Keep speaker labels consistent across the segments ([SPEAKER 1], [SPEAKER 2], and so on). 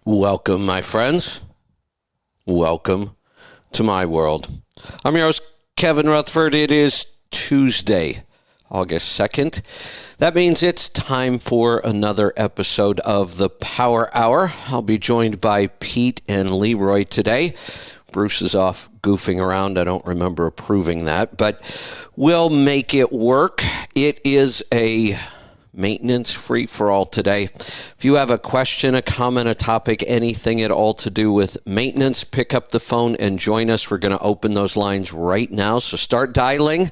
[SPEAKER 1] Welcome, my friends. Welcome to my world. I'm your host, Kevin Rutherford. It is Tuesday, August 2nd. That means it's time for another episode of the Power Hour. I'll be joined by Pete and Leroy today. Bruce is off goofing around. I don't remember approving that, but we'll make it work. It is a maintenance free for all today. If you have a question, a comment, a topic, anything at all to do with maintenance, pick up the phone and join us. We're going to open those lines right now. So start dialing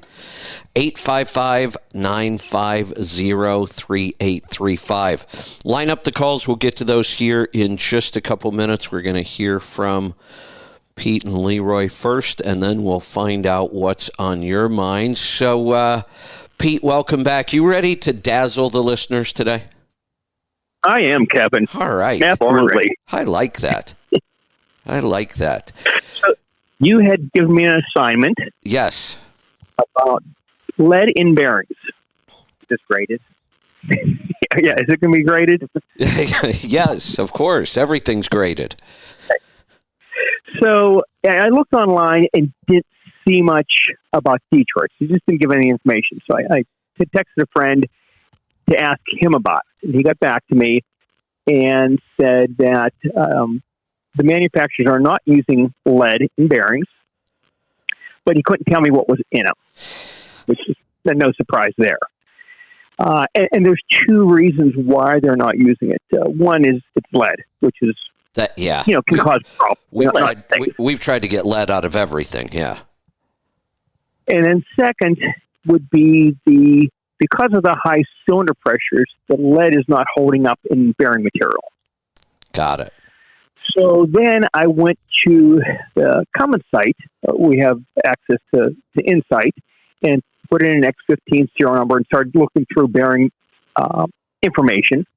[SPEAKER 1] 855-950-3835. Line up the calls. We'll get to those here in just a couple minutes. We're going to hear from Pete and Leroy first, and then we'll find out what's on your mind. So, Pete, welcome back. You ready to dazzle the listeners today?
[SPEAKER 2] I am, Kevin.
[SPEAKER 1] All right.
[SPEAKER 2] Absolutely.
[SPEAKER 1] I like that. I like that.
[SPEAKER 2] So you had given me an assignment.
[SPEAKER 1] Yes.
[SPEAKER 2] About lead in bearings. Just graded. Yeah, is it going to be graded?
[SPEAKER 1] Yes, of course. Everything's graded.
[SPEAKER 2] So I looked online and didn't see much about Detroit. He just didn't give any information. So I texted a friend to ask him about it. And he got back to me and said that the manufacturers are not using lead in bearings, but he couldn't tell me what was in them, which is no surprise there. And there's two reasons why they're not using it. One is it's lead, which is
[SPEAKER 1] That
[SPEAKER 2] can cause problems.
[SPEAKER 1] We've tried to get lead out of everything, yeah.
[SPEAKER 2] And then second would be because of the high cylinder pressures, the lead is not holding up in bearing material.
[SPEAKER 1] Got it.
[SPEAKER 2] So then I went to the common site. We have access to Insight, and put in an X15 serial number and started looking through bearing information.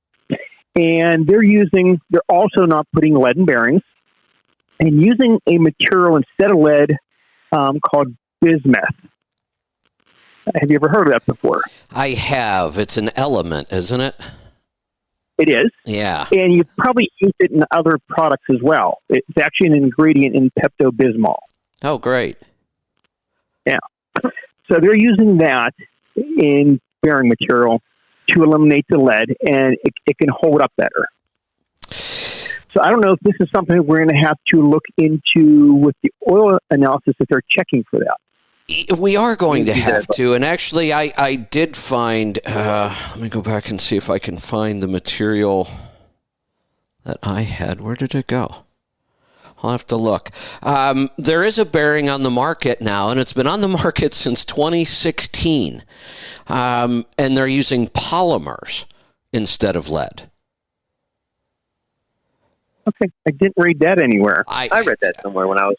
[SPEAKER 2] And they're also not putting lead in bearings and using a material instead of lead called bismuth. Have you ever heard of that before?
[SPEAKER 1] I have. It's an element, isn't it?
[SPEAKER 2] It is.
[SPEAKER 1] Yeah.
[SPEAKER 2] And you've probably used it in other products as well. It's actually an ingredient in Pepto-Bismol.
[SPEAKER 1] Oh, great.
[SPEAKER 2] Yeah. So they're using that in bearing material to eliminate the lead, and it can hold up better. So I don't know if this is something we're going to have to look into with the oil analysis if they're checking for that.
[SPEAKER 1] We are going to have to, and actually I did find, let me go back and see if I can find the material that I had. Where did it go? I'll have to look. There is a bearing on the market now, and it's been on the market since 2016, and they're using polymers instead of lead.
[SPEAKER 2] Okay, I didn't read that anywhere.
[SPEAKER 3] I read that somewhere when I was...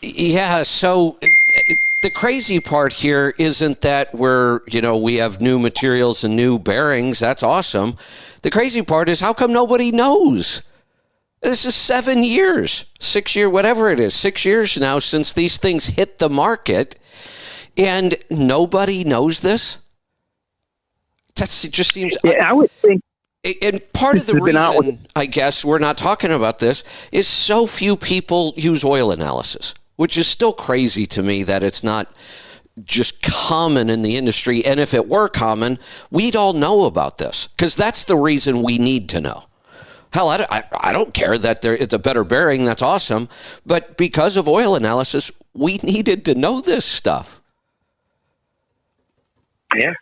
[SPEAKER 1] Yeah, so the crazy part here isn't that we have new materials and new bearings. That's awesome. The crazy part is how come nobody knows? This is 7 years, 6 years, whatever it is, 6 years now since these things hit the market, and nobody knows this? It just seems...
[SPEAKER 2] Yeah, I would think...
[SPEAKER 1] And part of the reason, I guess, we're not talking about this is so few people use oil analysis, which is still crazy to me that it's not just common in the industry. And if it were common, we'd all know about this, because that's the reason we need to know. Hell, I don't care that it's a better bearing. That's awesome. But because of oil analysis, we needed to know this stuff.
[SPEAKER 2] Yeah,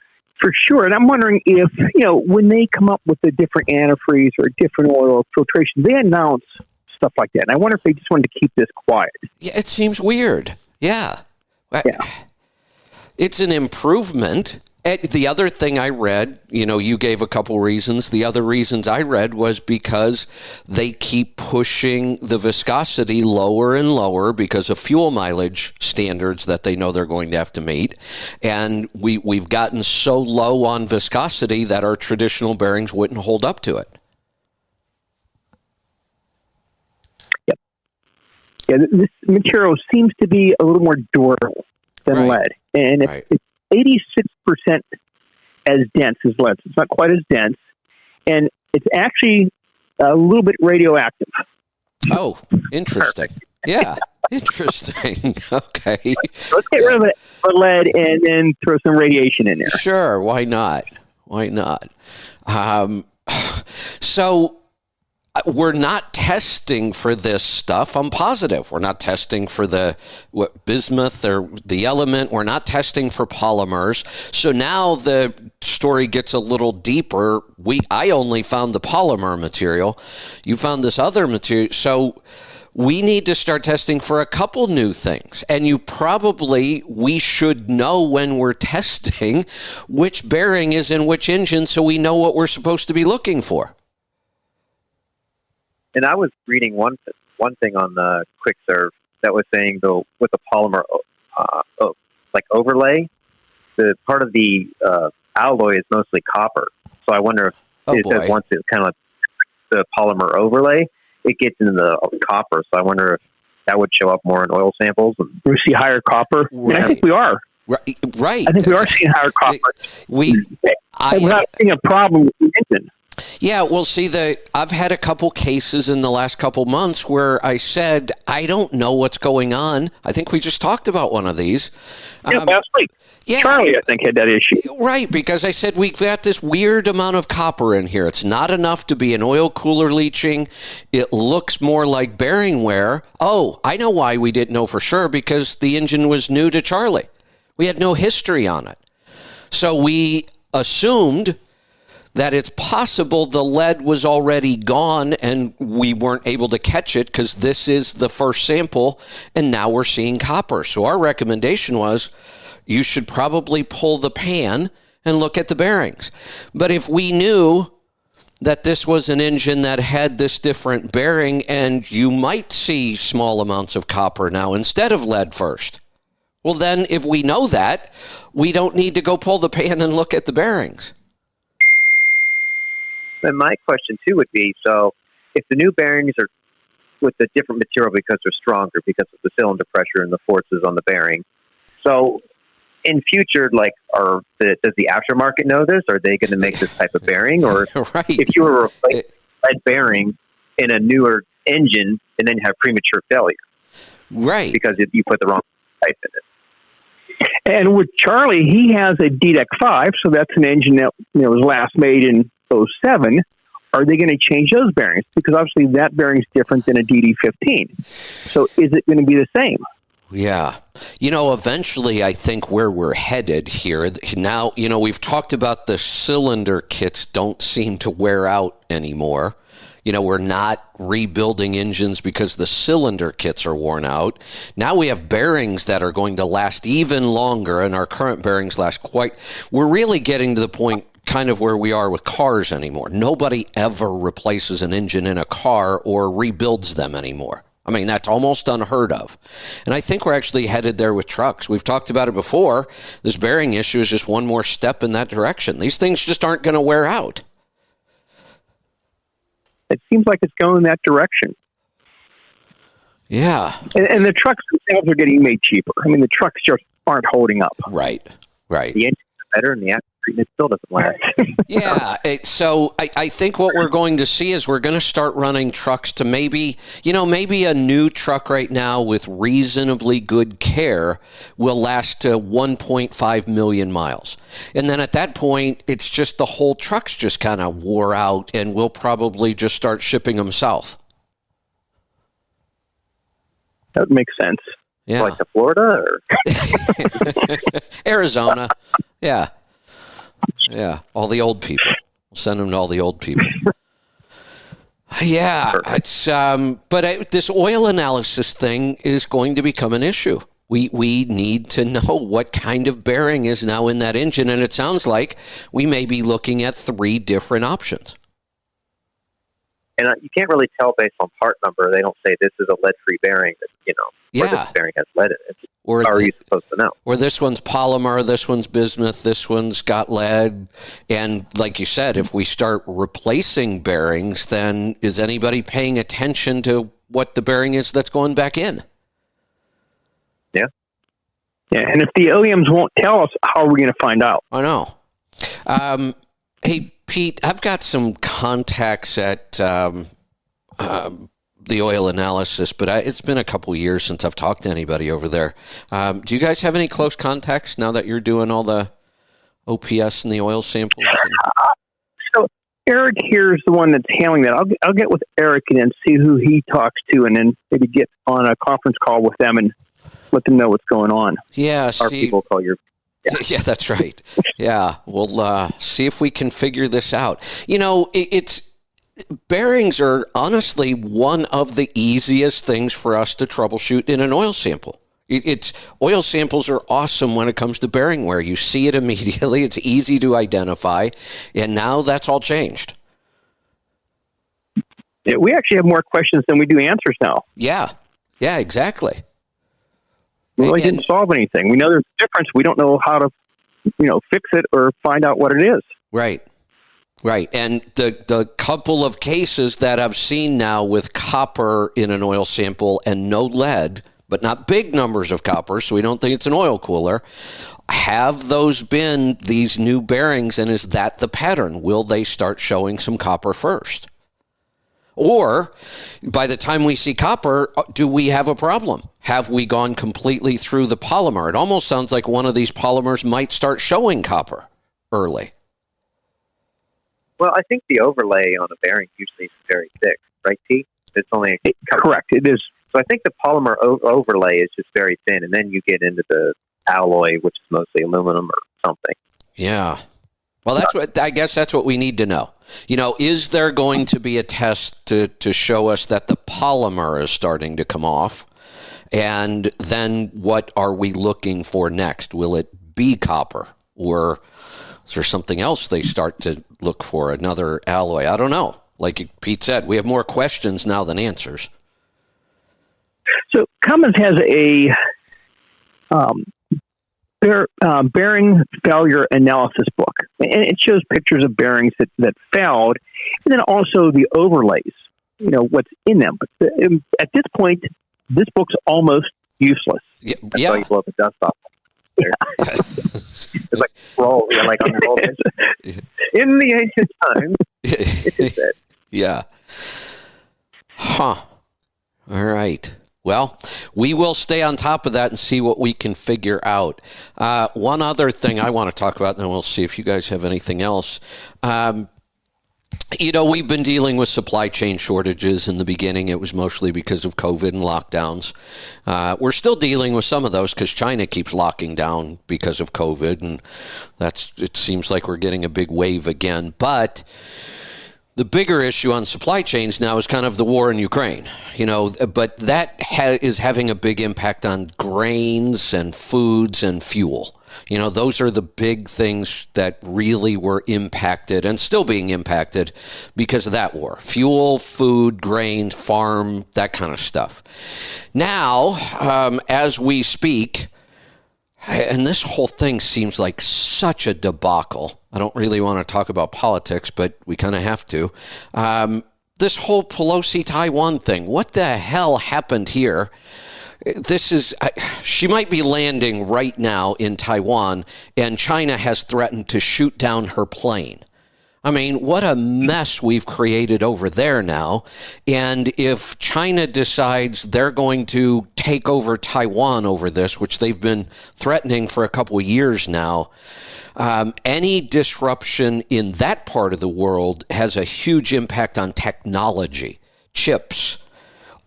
[SPEAKER 2] for sure. And I'm wondering if, when they come up with the different antifreeze or different oil filtration, they announce stuff like that. And I wonder if they just wanted to keep this quiet.
[SPEAKER 1] Yeah, it seems weird. Yeah. It's an improvement. The other thing I read, you gave a couple reasons. The other reasons I read was because they keep pushing the viscosity lower and lower because of fuel mileage standards that they know they're going to have to meet. And we've gotten so low on viscosity that our traditional bearings wouldn't hold up to it.
[SPEAKER 2] Yep. Yeah, this material seems to be a little more durable than lead. And it's 86% as dense as lead. So it's not quite as dense. And it's actually a little bit radioactive.
[SPEAKER 1] Oh, interesting. Yeah, interesting. Okay.
[SPEAKER 2] Let's get rid of the lead and then throw some radiation in there.
[SPEAKER 1] Sure. Why not? Why not? So we're not testing for this stuff. I'm positive. We're not testing for the bismuth or the element. We're not testing for polymers. So now the story gets a little deeper. I only found the polymer material. You found this other material. So we need to start testing for a couple new things. And we should know when we're testing which bearing is in which engine so we know what we're supposed to be looking for.
[SPEAKER 3] And I was reading one thing on the Quick Serve that was saying with the polymer like overlay, the part of the alloy is mostly copper. So I wonder if once it's kind of like the polymer overlay, it gets into the copper. So I wonder if that would show up more in oil samples.
[SPEAKER 2] We see higher copper.
[SPEAKER 1] Right.
[SPEAKER 2] And I think we are.
[SPEAKER 1] Right.
[SPEAKER 2] I think we are seeing higher copper.
[SPEAKER 1] We're
[SPEAKER 2] not seeing a problem with the engine.
[SPEAKER 1] Yeah, well, see, I've had a couple cases in the last couple months where I said, I don't know what's going on. I think we just talked about one of these.
[SPEAKER 2] Yeah, last week.
[SPEAKER 1] Yeah.
[SPEAKER 2] Charlie, I think, had that issue.
[SPEAKER 1] Right, because I said we've got this weird amount of copper in here. It's not enough to be an oil cooler leaching. It looks more like bearing wear. Oh, I know why we didn't know for sure, because the engine was new to Charlie. We had no history on it. So we assumed that it's possible the lead was already gone and we weren't able to catch it because this is the first sample and now we're seeing copper. So our recommendation was you should probably pull the pan and look at the bearings. But if we knew that this was an engine that had this different bearing and you might see small amounts of copper now instead of lead first, well then if we know that, we don't need to go pull the pan and look at the bearings.
[SPEAKER 3] And my question, too, would be, so if the new bearings are with a different material because they're stronger, because of the cylinder pressure and the forces on the bearing, so in future, does the aftermarket know this? Are they going to make this type of bearing? Or
[SPEAKER 1] right.
[SPEAKER 3] If you were replacing lead bearing in a newer engine and then have premature failure?
[SPEAKER 1] Right.
[SPEAKER 3] Because you put the wrong type in it.
[SPEAKER 2] And with Charlie, he has a DDEC 5, so that's an engine that was last made in 07. Are they going to change those bearings? Because obviously that bearing is different than a DD15. So is it going to be the same?
[SPEAKER 1] Yeah. Eventually I think where we're headed here now, we've talked about the cylinder kits don't seem to wear out anymore. We're not rebuilding engines because the cylinder kits are worn out. Now we have bearings that are going to last even longer, and our current bearings last we're really getting to the point kind of where we are with cars anymore. Nobody ever replaces an engine in a car or rebuilds them anymore. I mean, that's almost unheard of. And I think we're actually headed there with trucks. We've talked about it before. This bearing issue is just one more step in that direction. These things just aren't going to wear out.
[SPEAKER 2] It seems like it's going in that direction.
[SPEAKER 1] Yeah.
[SPEAKER 2] And the trucks themselves are getting made cheaper. I mean, the trucks just aren't holding up.
[SPEAKER 1] Right.
[SPEAKER 3] The engine is better and the after treatment still doesn't last.
[SPEAKER 1] Yeah. So I think what we're going to see is we're going to start running trucks to maybe a new truck right now with reasonably good care will last to 1.5 million miles. And then at that point, it's just the whole truck's just kind of wore out and we'll probably just start shipping them south.
[SPEAKER 2] That makes sense.
[SPEAKER 1] Yeah.
[SPEAKER 3] Like to Florida or
[SPEAKER 1] Arizona. Yeah. Yeah. All the old people. We'll send them to all the old people. Yeah. It's this oil analysis thing is going to become an issue. We need to know what kind of bearing is now in that engine, and it sounds like we may be looking at 3 different options.
[SPEAKER 3] And you can't really tell based on part number. They don't say this is a lead-free bearing, or this bearing has lead in it.
[SPEAKER 1] Or
[SPEAKER 3] how are you supposed to know?
[SPEAKER 1] Or this one's polymer, this one's bismuth, this one's got lead. And like you said, if we start replacing bearings, then is anybody paying attention to what the bearing is that's going back in?
[SPEAKER 3] Yeah.
[SPEAKER 2] Yeah, and if the OEMs won't tell us, how are we going to find out?
[SPEAKER 1] I know. Hey, Pete, I've got some contacts at the oil analysis, but it's been a couple years since I've talked to anybody over there. Do you guys have any close contacts now that you're doing all the OPS and the oil samples?
[SPEAKER 2] So Eric here is the one that's handling that. I'll get with Eric and then see who he talks to, and then maybe get on a conference call with them and let them know what's going on.
[SPEAKER 1] Yeah,
[SPEAKER 3] Our people call your...
[SPEAKER 1] Yeah, that's right. Yeah, we'll see if we can figure this out. You know, bearings are honestly one of the easiest things for us to troubleshoot in an oil sample. Oil samples are awesome when it comes to bearing wear. You see it immediately. It's easy to identify, and now that's all changed.
[SPEAKER 2] Yeah, we actually have more questions than we do answers now.
[SPEAKER 1] Yeah, exactly.
[SPEAKER 2] We really didn't solve anything. We know there's a difference. We don't know how to, fix it or find out what it is.
[SPEAKER 1] Right. And the couple of cases that I've seen now with copper in an oil sample and no lead, but not big numbers of copper, so we don't think it's an oil cooler, have those been these new bearings, and is that the pattern? Will they start showing some copper first? Or by the time we see copper, do we have a problem? Have we gone completely through the polymer? It almost sounds like one of these polymers might start showing copper early.
[SPEAKER 3] Well, I think the overlay on a bearing usually is very thick, right, T? It's only
[SPEAKER 2] correct. It is.
[SPEAKER 3] So I think the polymer overlay is just very thin, and then you get into the alloy, which is mostly aluminum or something.
[SPEAKER 1] Yeah. Well, I guess that's what we need to know. Is there going to be a test to show us that the polymer is starting to come off? And then what are we looking for next? Will it be copper? Or is there something else they start to look for, another alloy? I don't know. Like Pete said, we have more questions now than answers.
[SPEAKER 2] So Cummins has a bearing failure analysis book, and it shows pictures of bearings that failed, and then also the overlays, what's in them. But at this point, this book's almost useless.
[SPEAKER 3] That's why you blow the dust off. It's like roll, like on the roll. In the ancient times, it is dead.
[SPEAKER 1] Yeah. Huh. All right. Well, we will stay on top of that and see what we can figure out. One other thing I want to talk about, and then we'll see if you guys have anything else. We've been dealing with supply chain shortages. In the beginning, it was mostly because of COVID and lockdowns. We're still dealing with some of those because China keeps locking down because of COVID, and it seems like we're getting a big wave again. But the bigger issue on supply chains now is kind of the war in Ukraine, but that is having a big impact on grains and foods and fuel. Those are the big things that really were impacted and still being impacted because of that war. Fuel, food, grains, farm, that kind of stuff. Now, as we speak, and this whole thing seems like such a debacle. I don't really want to talk about politics, but we kind of have to. This whole Pelosi-Taiwan thing, what the hell happened here? She might be landing right now in Taiwan, and China has threatened to shoot down her plane. I mean, what a mess we've created over there now. And if China decides they're going to take over Taiwan over this, which they've been threatening for a couple of years now, any disruption in that part of the world has a huge impact on technology, chips.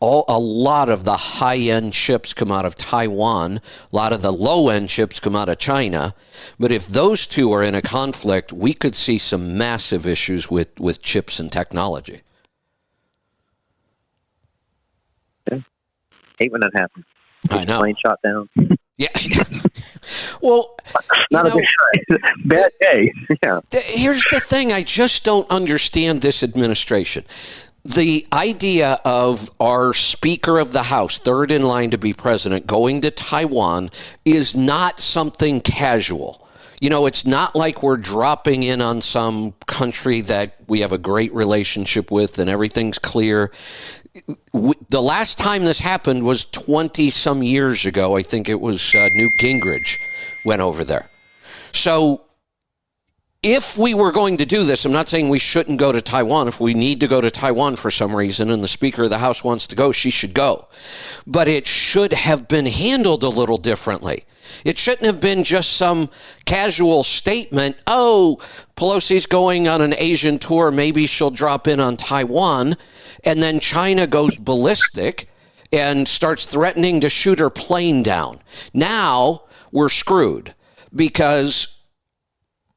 [SPEAKER 1] A lot of the high-end chips come out of Taiwan. A lot of the low-end chips come out of China. But if those two are in a conflict, we could see some massive issues with chips and technology.
[SPEAKER 3] Yeah. Hate when that happens.
[SPEAKER 1] I know.
[SPEAKER 3] Plane shot down.
[SPEAKER 1] Yeah. Well,
[SPEAKER 3] not a good
[SPEAKER 2] bad day.
[SPEAKER 3] Yeah.
[SPEAKER 1] Here's the thing. I just don't understand this administration. The idea of our Speaker of the House, third in line to be president, going to Taiwan is not something casual. It's not like we're dropping in on some country that we have a great relationship with and everything's clear. The last time this happened was 20-some years ago. I think it was Newt Gingrich went over there. So if we were going to do this, I'm not saying we shouldn't go to Taiwan. If we need to go to Taiwan for some reason and the Speaker of the House wants to go, she should go. But it should have been handled a little differently. It shouldn't have been just some casual statement, oh, Pelosi's going on an Asian tour, maybe she'll drop in on Taiwan, and then China goes ballistic and starts threatening to shoot her plane down. Now we're screwed because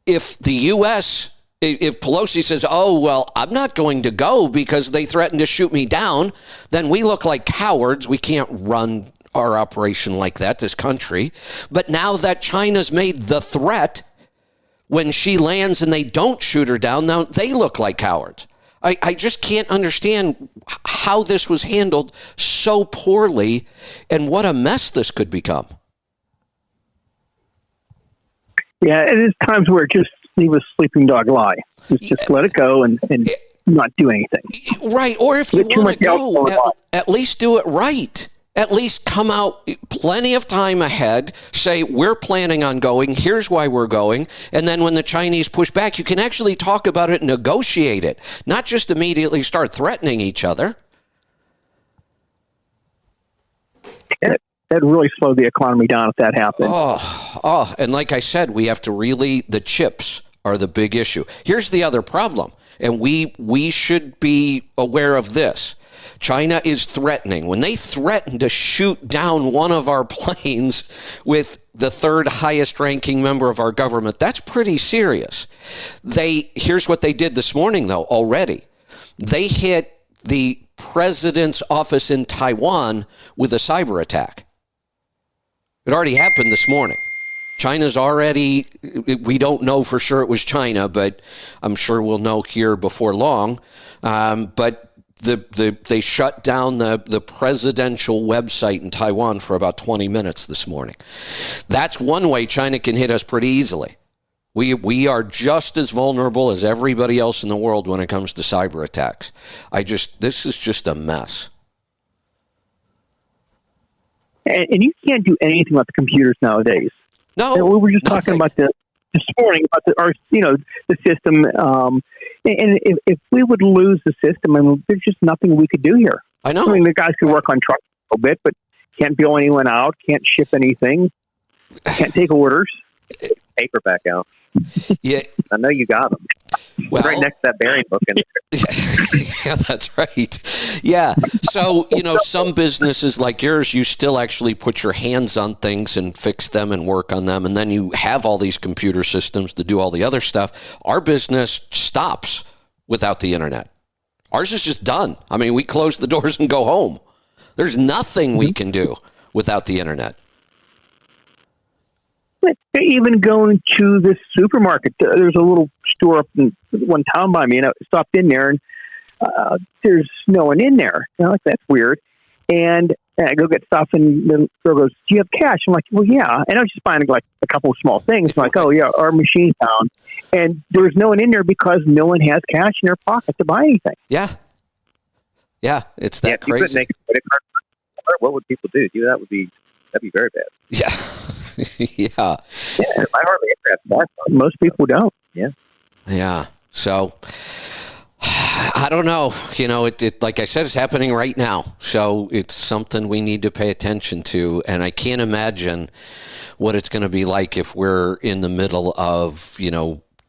[SPEAKER 1] if the U.S., if Pelosi says, oh, well, I'm not going to go because they threatened to shoot me down, then we look like cowards. We can't run our operation like that, this country. But now that China's made the threat, when she lands and they don't shoot her down, now they look like cowards. I just can't understand how this was handled so poorly and what a mess this could become.
[SPEAKER 2] Yeah, it is times where just leave a sleeping dog lie. Just let it go and not do anything.
[SPEAKER 1] Right, or if you want to go, at least do it right. At least come out plenty of time ahead, say, we're planning on going, here's why we're going, and then when the Chinese push back, you can actually talk about it and negotiate it, not just immediately start threatening each other.
[SPEAKER 2] That really slowed the economy down if that happened.
[SPEAKER 1] Oh, and like I said, we have to really, the chips are the big issue. Here's the other problem, and we should be aware of this. China is threatening. When they threaten to shoot down one of our planes with the third highest ranking member of our government, that's pretty serious. Here's what they did this morning, though, already. They hit the president's office in Taiwan with a cyber attack. It already happened this morning. China's already, we don't know for sure it was China, but I'm sure we'll know here before long. But they shut down the presidential website in Taiwan for about 20 minutes this morning. That's one way China can hit us pretty easily. We are just as vulnerable as everybody else in the world when it comes to cyber attacks. This is just a mess.
[SPEAKER 2] And you can't do anything about the computers nowadays.
[SPEAKER 1] No,
[SPEAKER 2] and we were just talking about this morning about the system. And if we would lose the system, there's just nothing we could do here.
[SPEAKER 1] I know.
[SPEAKER 2] I mean, the guys could work on trucks a little bit, but can't bill anyone out, can't ship anything, can't take orders.
[SPEAKER 3] Paperback out.
[SPEAKER 1] Yeah,
[SPEAKER 3] I know you got them. Well, right next to that Barry book in there.
[SPEAKER 1] Yeah, that's right. Yeah. So, some businesses like yours, you still actually put your hands on things and fix them and work on them. And then you have all these computer systems to do all the other stuff. Our business stops without the internet. Ours is just done. I mean, we close the doors and go home. There's nothing we can do without the internet.
[SPEAKER 2] Even going to the supermarket, there's a little store up in one town by me, and I stopped in there, and there's no one in there. That's weird. And I go get stuff, and the girl goes, "Do you have cash?" I'm like, "Well, yeah." And I was just buying like a couple of small things. I'm like, "Oh yeah, our machine's down," and there was no one in there because no one has cash in their pocket to buy anything.
[SPEAKER 1] Yeah, it's that crazy.
[SPEAKER 3] If you couldn't make a credit card, what would people do? That'd be very bad.
[SPEAKER 1] Yeah. Yeah.
[SPEAKER 3] I hardly ever have that.
[SPEAKER 2] Most people don't.
[SPEAKER 3] Yeah.
[SPEAKER 1] Yeah. So I don't know. It like I said, it's happening right now. So it's something we need to pay attention to. And I can't imagine what it's going to be like if we're in the middle of,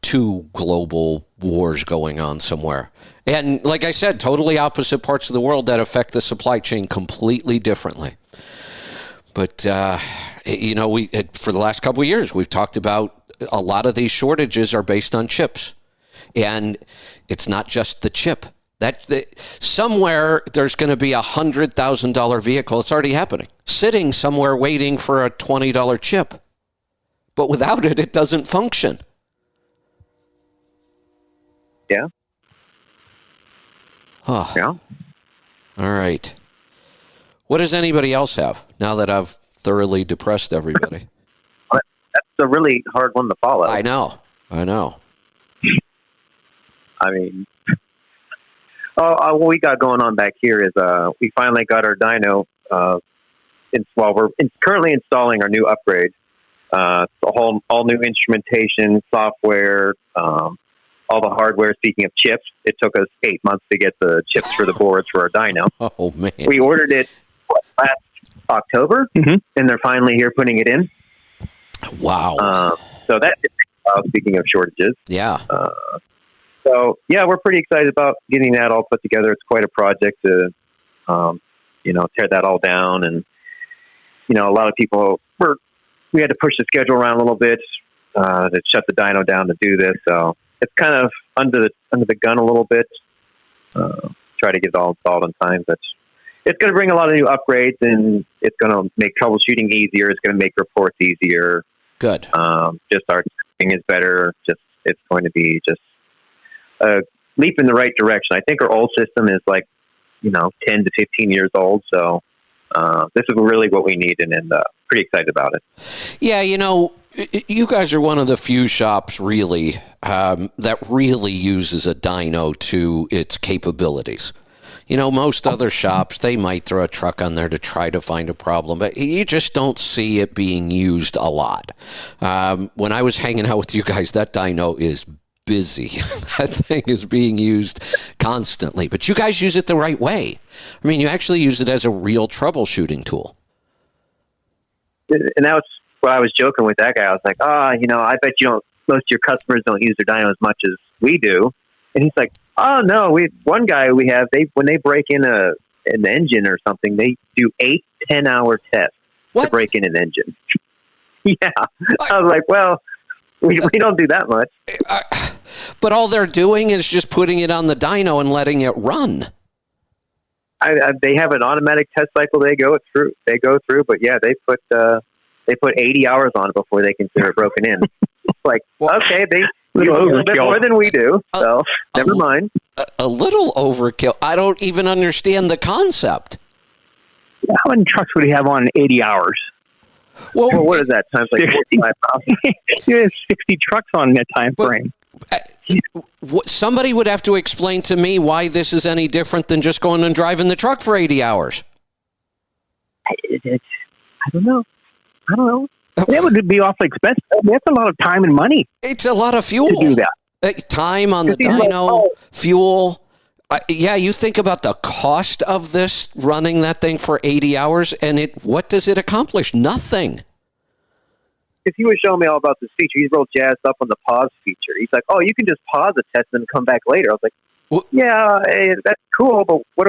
[SPEAKER 1] two global wars going on somewhere. And like I said, totally opposite parts of the world that affect the supply chain completely differently. But, we for the last couple of years, we've talked about a lot of these shortages are based on chips. And it's not just the chip. Somewhere there's going to be $100,000 vehicle. It's already happening. Sitting somewhere waiting for a $20 chip. But without it, it doesn't function.
[SPEAKER 3] Yeah.
[SPEAKER 1] Huh.
[SPEAKER 3] Yeah.
[SPEAKER 1] All right. What does anybody else have now that I've thoroughly depressed everybody?
[SPEAKER 3] That's a really hard one to follow.
[SPEAKER 1] I know.
[SPEAKER 3] I mean, what we got going on back here is we finally got our dyno. We're currently installing our new upgrade all new instrumentation, software, all the hardware. Speaking of chips, it took us 8 months to get the chips for the boards for our dyno.
[SPEAKER 1] Oh, man.
[SPEAKER 3] We ordered it last October, and they're finally here putting it in.
[SPEAKER 1] Wow.
[SPEAKER 3] So that's speaking of shortages.
[SPEAKER 1] Yeah.
[SPEAKER 3] So, yeah, we're pretty excited about getting that all put together. It's quite a project to, tear that all down. And, a lot of people we had to push the schedule around a little bit to shut the dyno down to do this. So it's kind of under the gun a little bit. Try to get it all installed in time, but it's going to bring a lot of new upgrades, and it's going to make troubleshooting easier. It's going to make reports easier.
[SPEAKER 1] Good.
[SPEAKER 3] Just our testing is better. It's going to be just a leap in the right direction. I think our old system is 10 to 15 years old. So this is really what we need, and pretty excited about it.
[SPEAKER 1] Yeah, you guys are one of the few shops really that really uses a dyno to its capabilities. Most other shops, they might throw a truck on there to try to find a problem, but you just don't see it being used a lot. When I was hanging out with you guys, that dyno is busy. That thing is being used constantly, but you guys use it the right way. I mean, you actually use it as a real troubleshooting tool.
[SPEAKER 3] And that was what I was joking with that guy. I was like, I bet most of your customers don't use their dyno as much as we do. And he's like, oh no, one guy we have, when they break in an engine or something, they do 8-10 hour tests to break in an engine. Yeah. I was like, well, we don't do that much.
[SPEAKER 1] But all they're doing is just putting it on the dyno and letting it run.
[SPEAKER 3] They have an automatic test cycle they go through, but yeah, they put 80 hours on it before they consider it broken in. Okay, they do a little bit more than we do, so never mind.
[SPEAKER 1] A little overkill. I don't even understand the concept.
[SPEAKER 2] How many trucks would he have on 80 hours?
[SPEAKER 3] Well, what is that? Times 45 miles.
[SPEAKER 2] You have 60 trucks on that time frame.
[SPEAKER 1] Somebody would have to explain to me why this is any different than just going and driving the truck for 80 hours.
[SPEAKER 2] I don't know. That would be awfully expensive. That's a lot of time and money.
[SPEAKER 1] It's a lot of fuel.
[SPEAKER 2] To do that.
[SPEAKER 1] Time on the dyno, fuel. You think about the cost of this, running that thing for 80 hours, and what does it accomplish? Nothing.
[SPEAKER 3] If he was showing me all about this feature, he's real jazzed up on the pause feature. He's like, oh, you can just pause a test and come back later. I was like, yeah, that's cool, but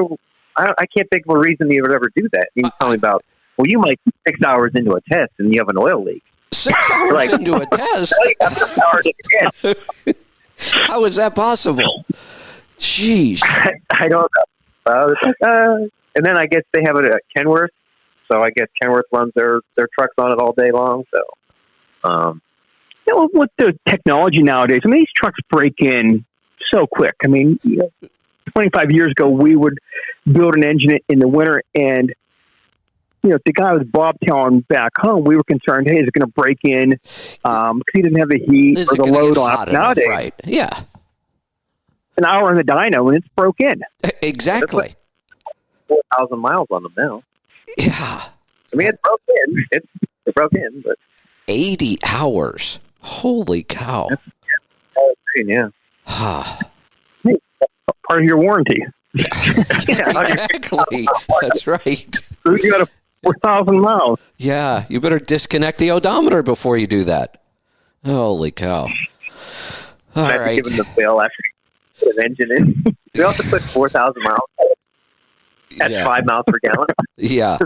[SPEAKER 3] I can't think of a reason he would ever do that. He was telling me about, well, you might be 6 hours into a test and you have an oil leak.
[SPEAKER 1] 6 hours into a test? How is that possible? Jeez.
[SPEAKER 3] I don't know. And then I guess they have it at Kenworth. So I guess Kenworth runs their trucks on it all day long. So,
[SPEAKER 2] with the technology nowadays, I mean, these trucks break in so quick. I mean, 25 years ago, we would build an engine in the winter, and the guy was bobtailing back home. We were concerned, hey, is it going to break in? Because he didn't have the heat or the load on it. Nowadays,
[SPEAKER 1] right? Yeah.
[SPEAKER 3] An hour in the dyno and it's broke in.
[SPEAKER 1] Exactly.
[SPEAKER 3] 4,000 miles on them now.
[SPEAKER 1] Yeah.
[SPEAKER 3] I mean, it's broke in. It's broke in, but
[SPEAKER 1] 80 hours. Holy cow.
[SPEAKER 3] Yeah.
[SPEAKER 2] Hey, part of your warranty.
[SPEAKER 1] Exactly. That's right.
[SPEAKER 2] You got 4,000 miles.
[SPEAKER 1] Yeah. You better disconnect the odometer before you do that. Holy cow. All right.
[SPEAKER 3] Give him the bill after you put an engine in. We also put 4,000 miles. That's 5 miles per gallon.
[SPEAKER 1] Yeah.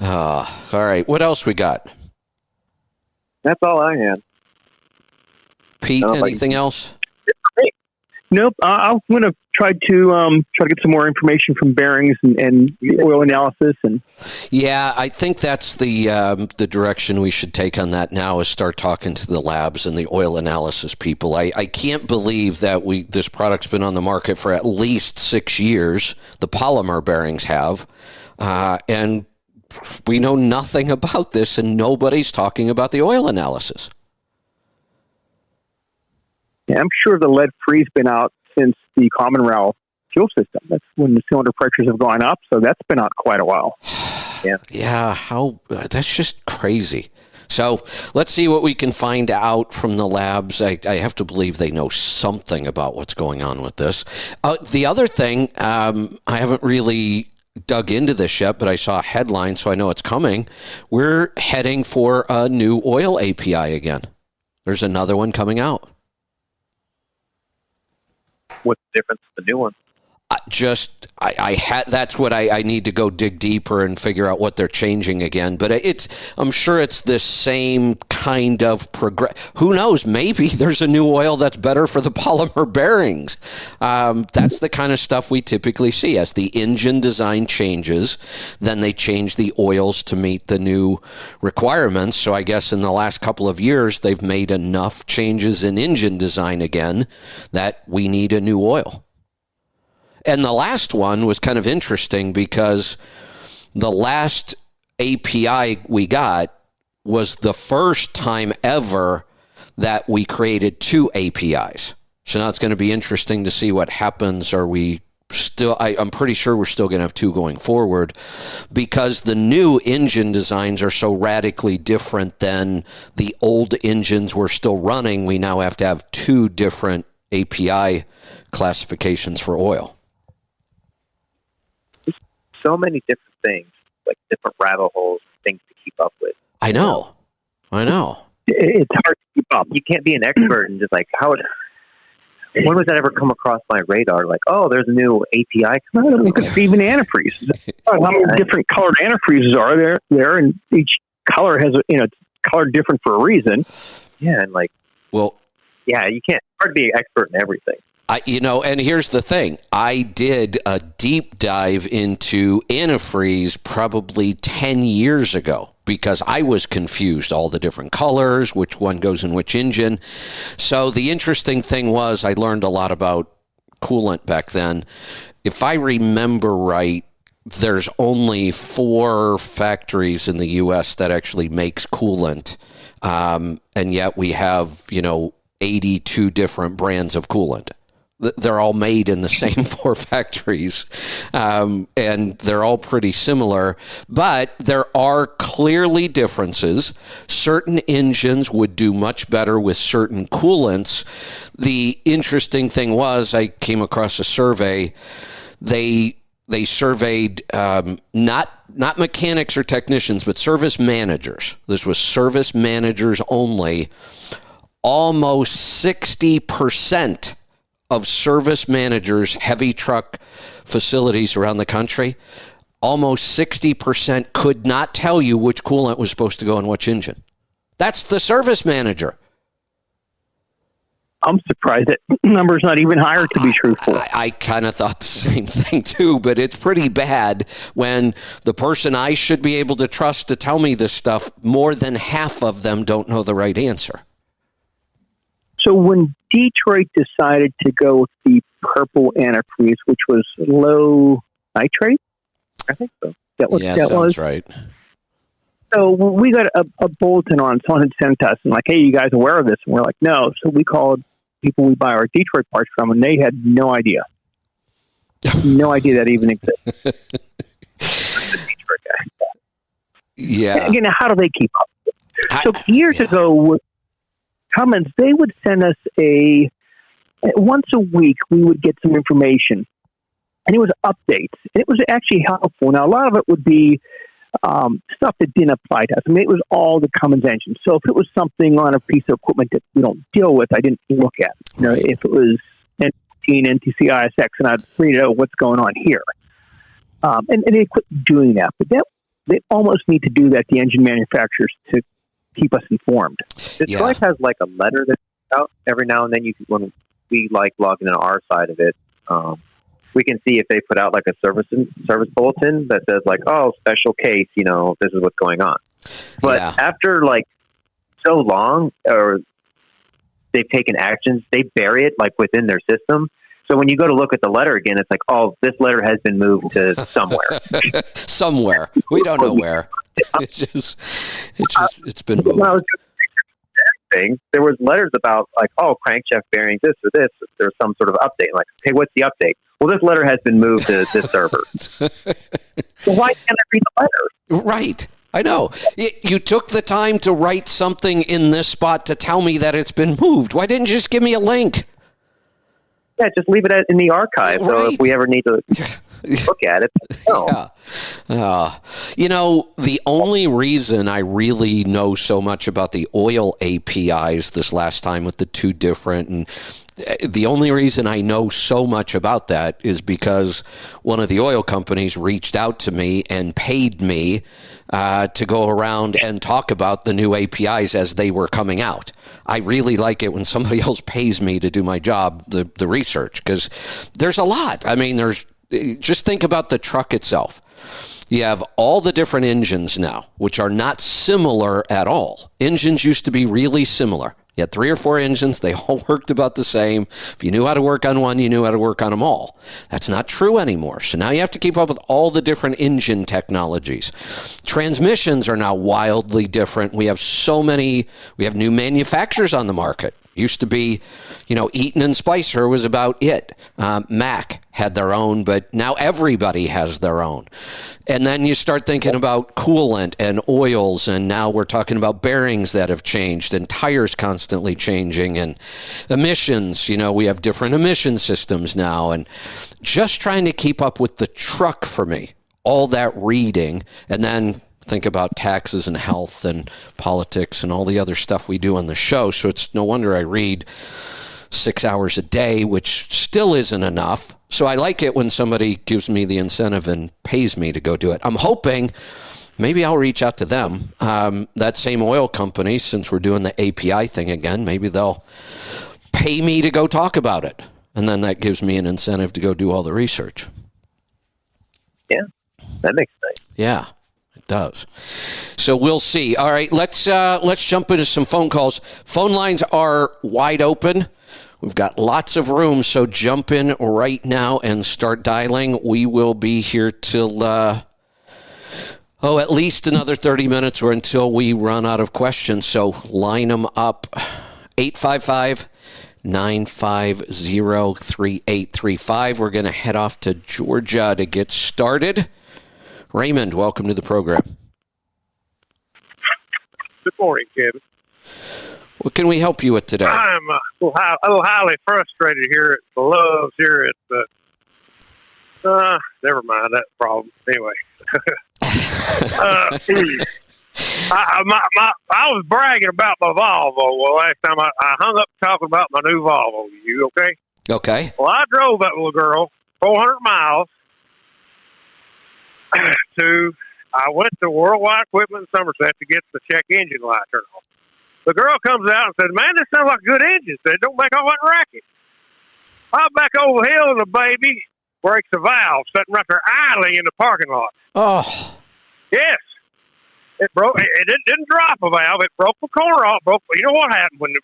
[SPEAKER 1] All right. What else we got?
[SPEAKER 3] That's all I had.
[SPEAKER 1] Pete, anything else?
[SPEAKER 2] Nope. I'm going to try to get some more information from Bearings and the oil analysis. And
[SPEAKER 1] yeah, I think that's the direction we should take on that now, is start talking to the labs and the oil analysis people. I can't believe that this product's been on the market for at least 6 years. The polymer bearings have, and we know nothing about this, and nobody's talking about the oil analysis.
[SPEAKER 2] Yeah, I'm sure the lead-free's been out since the common rail fuel system. That's when the cylinder pressures have gone up, so that's been out quite a while.
[SPEAKER 1] Yeah. That's just crazy. So let's see what we can find out from the labs. I have to believe they know something about what's going on with this. The other thing, I haven't really dug into this yet, but I saw a headline, so I know it's coming. We're heading for a new oil API again. There's another one coming out.
[SPEAKER 3] What's the difference with the new one?
[SPEAKER 1] That's what I need to go dig deeper and figure out what they're changing again. But I'm sure it's the same kind of progress. Who knows? Maybe there's a new oil that's better for the polymer bearings. That's the kind of stuff we typically see. As the engine design changes, then they change the oils to meet the new requirements. So I guess in the last couple of years, they've made enough changes in engine design again that we need a new oil. And the last one was kind of interesting because the last API we got was the first time ever that we created two APIs. So now it's going to be interesting to see what happens. Are we still, I'm pretty sure we're still going to have two going forward because the new engine designs are so radically different than the old engines we're still running. We now have to have two different API classifications for oil.
[SPEAKER 3] So many different things, like different rabbit holes, things to keep up with.
[SPEAKER 1] I know.
[SPEAKER 2] It's hard to keep up.
[SPEAKER 3] You can't be an expert and just like, when was that ever come across my radar? Like, oh, there's a new API.
[SPEAKER 2] Even antifreeze. How many different colored antifreezes are there? And each color has it's colored different for a reason.
[SPEAKER 3] Yeah, and you can't hard to be an expert in everything.
[SPEAKER 1] And here's the thing. I did a deep dive into antifreeze probably 10 years ago because I was confused, all the different colors, which one goes in which engine. So the interesting thing was I learned a lot about coolant back then. If I remember right, there's only 4 factories in the U.S. that actually makes coolant, and yet we have, 82 different brands of coolant. They're all made in the same 4 factories, and they're all pretty similar, but there are clearly differences. Certain engines would do much better with certain coolants. The interesting thing was I came across a survey. They surveyed not mechanics or technicians, but service managers. This was service managers only. Almost 60% of service managers, heavy truck facilities around the country, almost 60% could not tell you which coolant was supposed to go in which engine. That's the service manager.
[SPEAKER 2] I'm surprised that number's not even higher, to be truthful.
[SPEAKER 1] I kind of thought the same thing too, but it's pretty bad when the person I should be able to trust to tell me this stuff, more than half of them don't know the right answer.
[SPEAKER 2] So when Detroit decided to go with the purple antifreeze, which was low nitrate,
[SPEAKER 3] I think so.
[SPEAKER 1] Sounds right.
[SPEAKER 2] So we got a bulletin on, someone had sent us, and like, hey, you guys aware of this? And we're like, no. So we called people we buy our Detroit parts from, and they had no idea. No idea that even existed.
[SPEAKER 1] Yeah.
[SPEAKER 2] Again, how do they keep up? So years ago, with Cummins, they would send us once a week, we would get some information, and it was updates. And it was actually helpful. Now, a lot of it would be stuff that didn't apply to us. I mean, it was all the Cummins engine. So if it was something on a piece of equipment that we don't deal with, I didn't look at. If it was NT, NTC, ISX, and I'd read out what's going on here. And they quit doing that. But they almost need to do that, the engine manufacturers, to keep us informed.
[SPEAKER 3] Detroit has like a letter that's out every now and then. When we like logging in our side of it, we can see if they put out like a service bulletin that says like, oh, special case, this is what's going on. But after like so long, or they've taken actions, they bury it like within their system. So when you go to look at the letter again, it's like, oh, this letter has been moved to somewhere.
[SPEAKER 1] Somewhere. We don't know where. It's been moved.
[SPEAKER 3] There was letters about like, oh, crankshaft bearings, this or this. There's some sort of update. Like, okay, what's the update? Well, this letter has been moved to this server. So why can't I read the letter?
[SPEAKER 1] Right. I know. You took the time to write something in this spot to tell me that it's been moved. Why didn't you just give me a link?
[SPEAKER 3] Yeah, just leave it in the archive. So
[SPEAKER 1] Right.
[SPEAKER 3] if we ever need to look at it, no.
[SPEAKER 1] Yeah. The only reason I really know so much about the oil APIs this last time with the two different, and the only reason I know so much about that is because one of the oil companies reached out to me and paid me to go around and talk about the new APIs as they were coming out. I really like it when somebody else pays me to do my job, the research, because there's a lot. I mean, just think about the truck itself. You have all the different engines now, which are not similar at all. Engines used to be really similar. You had 3 or 4 engines. They all worked about the same. If you knew how to work on one, you knew how to work on them all. That's not true anymore. So now you have to keep up with all the different engine technologies. Transmissions are now wildly different. We have new manufacturers on the market. Used to be, Eaton and Spicer was about it. Mack had their own, but now everybody has their own. And then you start thinking about coolant and oils, and now we're talking about bearings that have changed and tires constantly changing and emissions. We have different emission systems now, and just trying to keep up with the truck for me, all that reading, and then think about taxes and health and politics and all the other stuff we do on the show. So it's no wonder I read 6 hours a day, which still isn't enough. So I like it when somebody gives me the incentive and pays me to go do it. I'm hoping maybe I'll reach out to them. That same oil company, since we're doing the API thing again, maybe they'll pay me to go talk about it. And then that gives me an incentive to go do all the research.
[SPEAKER 3] Yeah, that makes sense.
[SPEAKER 1] Yeah. Does. So we'll see. All right, let's jump into some phone calls. Phone lines are wide open. We've got lots of room, so jump in right now and start dialing. We will be here till at least another 30 minutes or until we run out of questions. So line them up. 855-950-3835. We're going to head off to Georgia to get started. Raymond, welcome to the program.
[SPEAKER 4] Good morning, Kevin.
[SPEAKER 1] What can we help you with today?
[SPEAKER 4] I'm a little highly frustrated here at the Loves here at the... never mind that problem. Anyway. I was bragging about my Volvo last time. I hung up talking about my new Volvo. You okay?
[SPEAKER 1] Okay.
[SPEAKER 4] Well, I drove that little girl 400 miles I went to Worldwide Equipment in Somerset to get the check engine light turned on. The girl comes out and said, "Man, this sounds like a good engine." Said, "Don't make all that racket." I'm back over the hill and the baby breaks a valve sitting right there idling in the parking lot.
[SPEAKER 1] Oh.
[SPEAKER 4] Yes. It broke. It didn't drop a valve. It broke the corner off. You know what happened when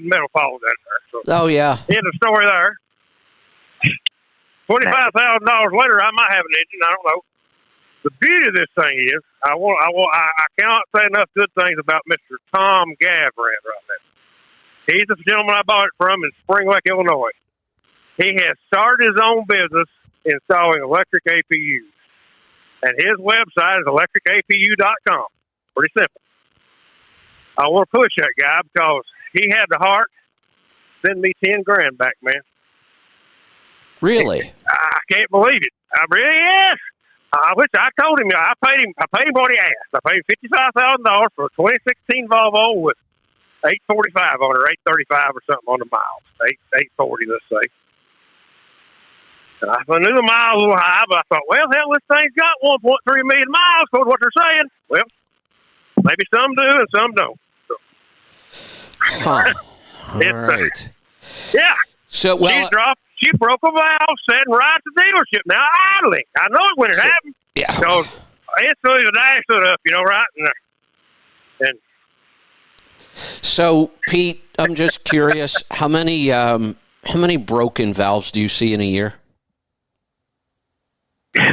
[SPEAKER 4] metal falls in there. So,
[SPEAKER 1] oh, yeah.
[SPEAKER 4] end of story there. $25,000 later, I might have an engine. I don't know. The beauty of this thing is, I cannot say enough good things about Mr. Tom Gavrant right now. He's the gentleman I bought it from in Spring Lake, Illinois. He has started his own business installing electric APUs. And his website is electricapu.com. Pretty simple. I want to push that guy because he had the heart to send me $10,000 back, man.
[SPEAKER 1] Really?
[SPEAKER 4] I can't believe it. I really is. I told him I paid him what he asked. I paid him $55,000 for a 2016 Volvo with 845 on it, 835 or something on the miles. 840, let's say. And I knew the miles a little high, but I thought, well, hell, this thing's got 1.3 million miles, according to what they're saying. Well, maybe some do and some don't. So.
[SPEAKER 1] Huh. All right.
[SPEAKER 4] Yeah.
[SPEAKER 1] So, well,
[SPEAKER 4] she broke a valve, sitting right at the dealership. Now idling. I know it when it happened.
[SPEAKER 1] Yeah.
[SPEAKER 4] So instantly the dash stood up, right? And
[SPEAKER 1] so, Pete, I'm just curious, how many broken valves do you see in a year?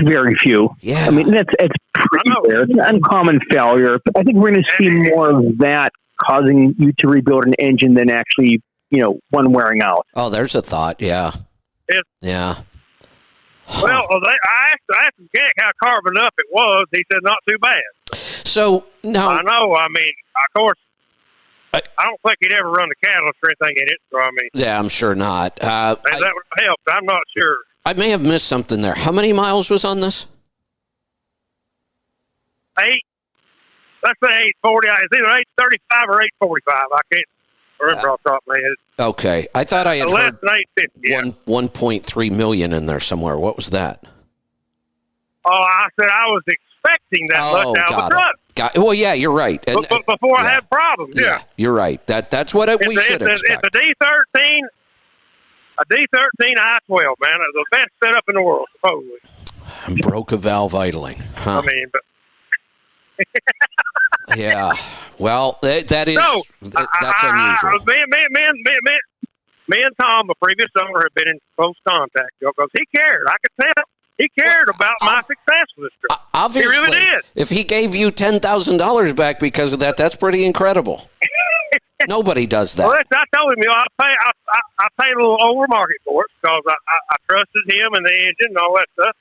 [SPEAKER 2] Very few.
[SPEAKER 1] Yeah.
[SPEAKER 2] I mean, it's pretty rare. It's an uncommon failure. I think we're going to see more of that causing you to rebuild an engine than actually, one wearing out.
[SPEAKER 1] Oh, there's a thought. Yeah.
[SPEAKER 4] Yeah.
[SPEAKER 1] Yeah.
[SPEAKER 4] Well, I asked the mechanic how carbon up it was. He said not too bad.
[SPEAKER 1] So now
[SPEAKER 4] I know. I mean, of course, I don't think he'd ever run the catalyst or anything in it. So I mean,
[SPEAKER 1] yeah, I'm sure not.
[SPEAKER 4] that would help. I'm not sure.
[SPEAKER 1] I may have missed something there. How many miles was on this?
[SPEAKER 4] 8. Let's say 840. It's either 835 or 845. I can't remember off the top of my head.
[SPEAKER 1] Okay, I thought I had
[SPEAKER 4] Less
[SPEAKER 1] heard
[SPEAKER 4] than 850. Yeah.
[SPEAKER 1] 1.3 million in there somewhere. What was that?
[SPEAKER 4] Oh, I said I was expecting that much out of the truck.
[SPEAKER 1] Well, yeah, you're right.
[SPEAKER 4] But before I had problems, yeah.
[SPEAKER 1] You're right. That's what we should expect.
[SPEAKER 4] It's a D13, a D13 I-12, man. It's the best setup in the world, supposedly.
[SPEAKER 1] And broke a valve idling. Huh.
[SPEAKER 4] I mean, but
[SPEAKER 1] yeah. Well, that's unusual.
[SPEAKER 4] Me and Tom, the previous owner, had been in close contact because he cared. I could tell he cared about my success with this truck.
[SPEAKER 1] Obviously,
[SPEAKER 4] he really did.
[SPEAKER 1] If he gave you $10,000 back because of that, that's pretty incredible. Nobody does that.
[SPEAKER 4] Well, I told him, I paid a little over market for it because I trusted him and the engine and all that stuff.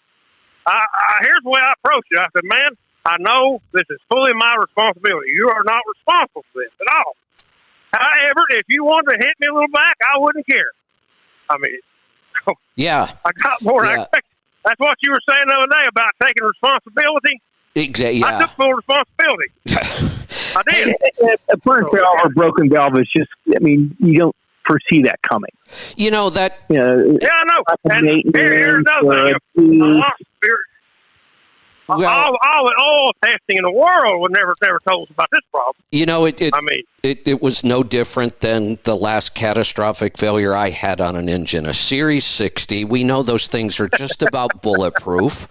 [SPEAKER 4] Here's the way I approached it. I said, man, I know this is fully my responsibility. You are not responsible for this at all. However, if you wanted to hit me a little back, I wouldn't care. I mean,
[SPEAKER 1] yeah,
[SPEAKER 4] I got more than I expected. That's what you were saying the other day about taking responsibility.
[SPEAKER 1] Exactly. Yeah.
[SPEAKER 4] I took full responsibility. I did.
[SPEAKER 2] A burnt valve or broken valve is just, I mean, you don't foresee that coming.
[SPEAKER 1] You know that.
[SPEAKER 4] Yeah, I know. And here's another thing. All the oil testing in the world would never told us about this problem.
[SPEAKER 1] You know, it was no different than the last catastrophic failure I had on an engine, a Series 60. We know those things are just about bulletproof.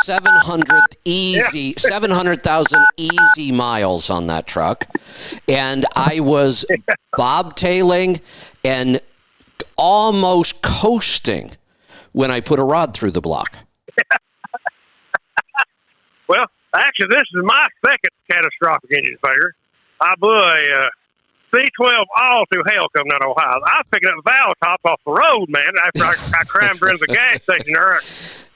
[SPEAKER 1] 700,000 easy miles on that truck, and I was bobtailing and almost coasting when I put a rod through the block.
[SPEAKER 4] Well, actually, this is my second catastrophic engine failure. I blew a C12 all through hell coming out of Ohio. I was picking up valve tops off the road, man, after I crammed into the gas station there.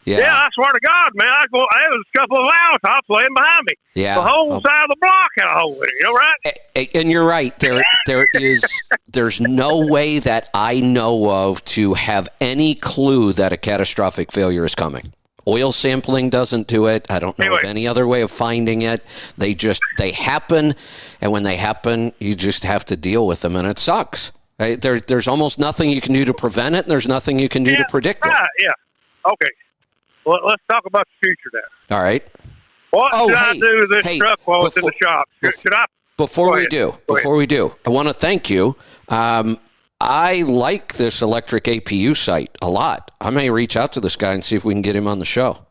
[SPEAKER 4] Yeah, I swear to God, man, there was a couple of valve tops laying behind me.
[SPEAKER 1] Yeah.
[SPEAKER 4] The whole side of the block had a hole in it, you know, right?
[SPEAKER 1] And you're right. There's no way that I know of to have any clue that a catastrophic failure is coming. Oil sampling doesn't do it. I don't know of any other way of finding it. They happen, and when they happen, you just have to deal with them, and it sucks. Right? There's almost nothing you can do to prevent it, and there's nothing you can do to predict it.
[SPEAKER 4] Yeah. Okay. Well, let's talk about the future now.
[SPEAKER 1] All right.
[SPEAKER 4] What should I do to this truck while it's in the shop? Should I?
[SPEAKER 1] Before we do, I want to thank you. I like this electric APU site a lot. I may reach out to this guy and see if we can get him on the show.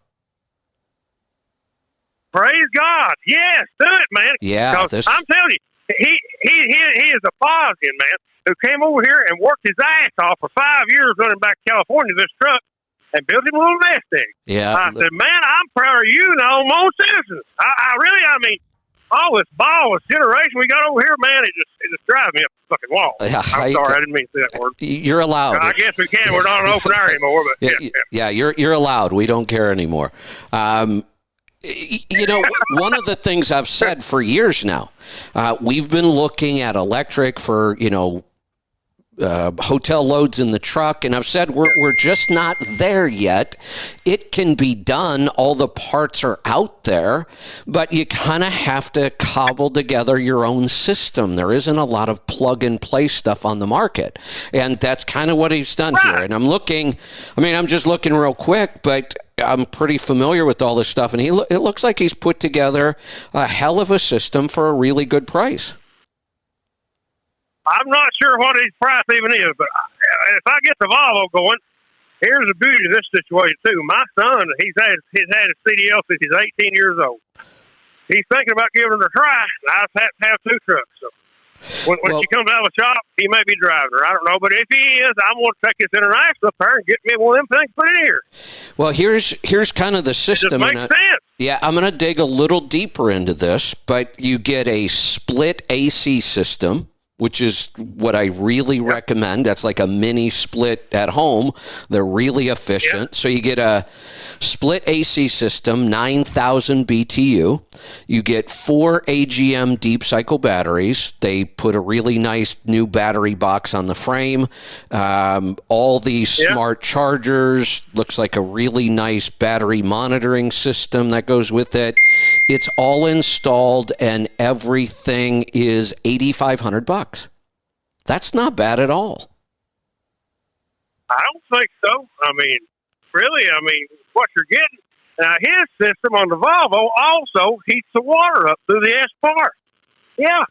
[SPEAKER 4] Praise God. Yes, do it, man.
[SPEAKER 1] Yeah.
[SPEAKER 4] I'm telling you, he is a Bosnian man who came over here and worked his ass off for 5 years running back to California this truck and built him a little nest egg.
[SPEAKER 1] Yeah.
[SPEAKER 4] I said, man, I'm proud of you and all my own citizens. I mean, all this ball, this generation we got over here, man, it just drives me up the fucking wall. I'm sorry, I didn't mean to say that word.
[SPEAKER 1] You're allowed.
[SPEAKER 4] I guess we can. We're not on open air anymore, but
[SPEAKER 1] yeah, you're allowed. We don't care anymore. You know, one of the things I've said for years now, we've been looking at electric for, hotel loads in the truck, and I've said we're just not there yet. It can be done. All the parts are out there, but you kind of have to cobble together your own system. There isn't a lot of plug-and-play stuff on the market, and that's kind of what he's done here. And I'm just looking real quick, but I'm pretty familiar with all this stuff, and it looks like he's put together a hell of a system for a really good price.
[SPEAKER 4] I'm not sure what his price even is, but if I get the Volvo going, here's the beauty of this situation too. My son, he's had a CDL since he's 18 years old. He's thinking about giving it a try, and I have to have 2 trucks. So when she comes out of the shop, he may be driving her. I don't know, but if he is, I'm going to take this international up there and get me one of them things, put it here.
[SPEAKER 1] Well, here's kind of the system.
[SPEAKER 4] It just makes sense.
[SPEAKER 1] Yeah, I'm going to dig a little deeper into this, but you get a split AC system, which is what I really recommend. That's like a mini split at home. They're really efficient.
[SPEAKER 4] Yep.
[SPEAKER 1] So you get a split AC system, 9,000 BTU. You get 4 AGM deep cycle batteries. They put a really nice new battery box on the frame. All these smart chargers. Looks like a really nice battery monitoring system that goes with it. It's all installed and everything is $8,500. That's not bad at all.
[SPEAKER 4] I don't think so. I mean, really, what you're getting. Now, his system on the Volvo also heats the water up through the S-Bar. Yeah.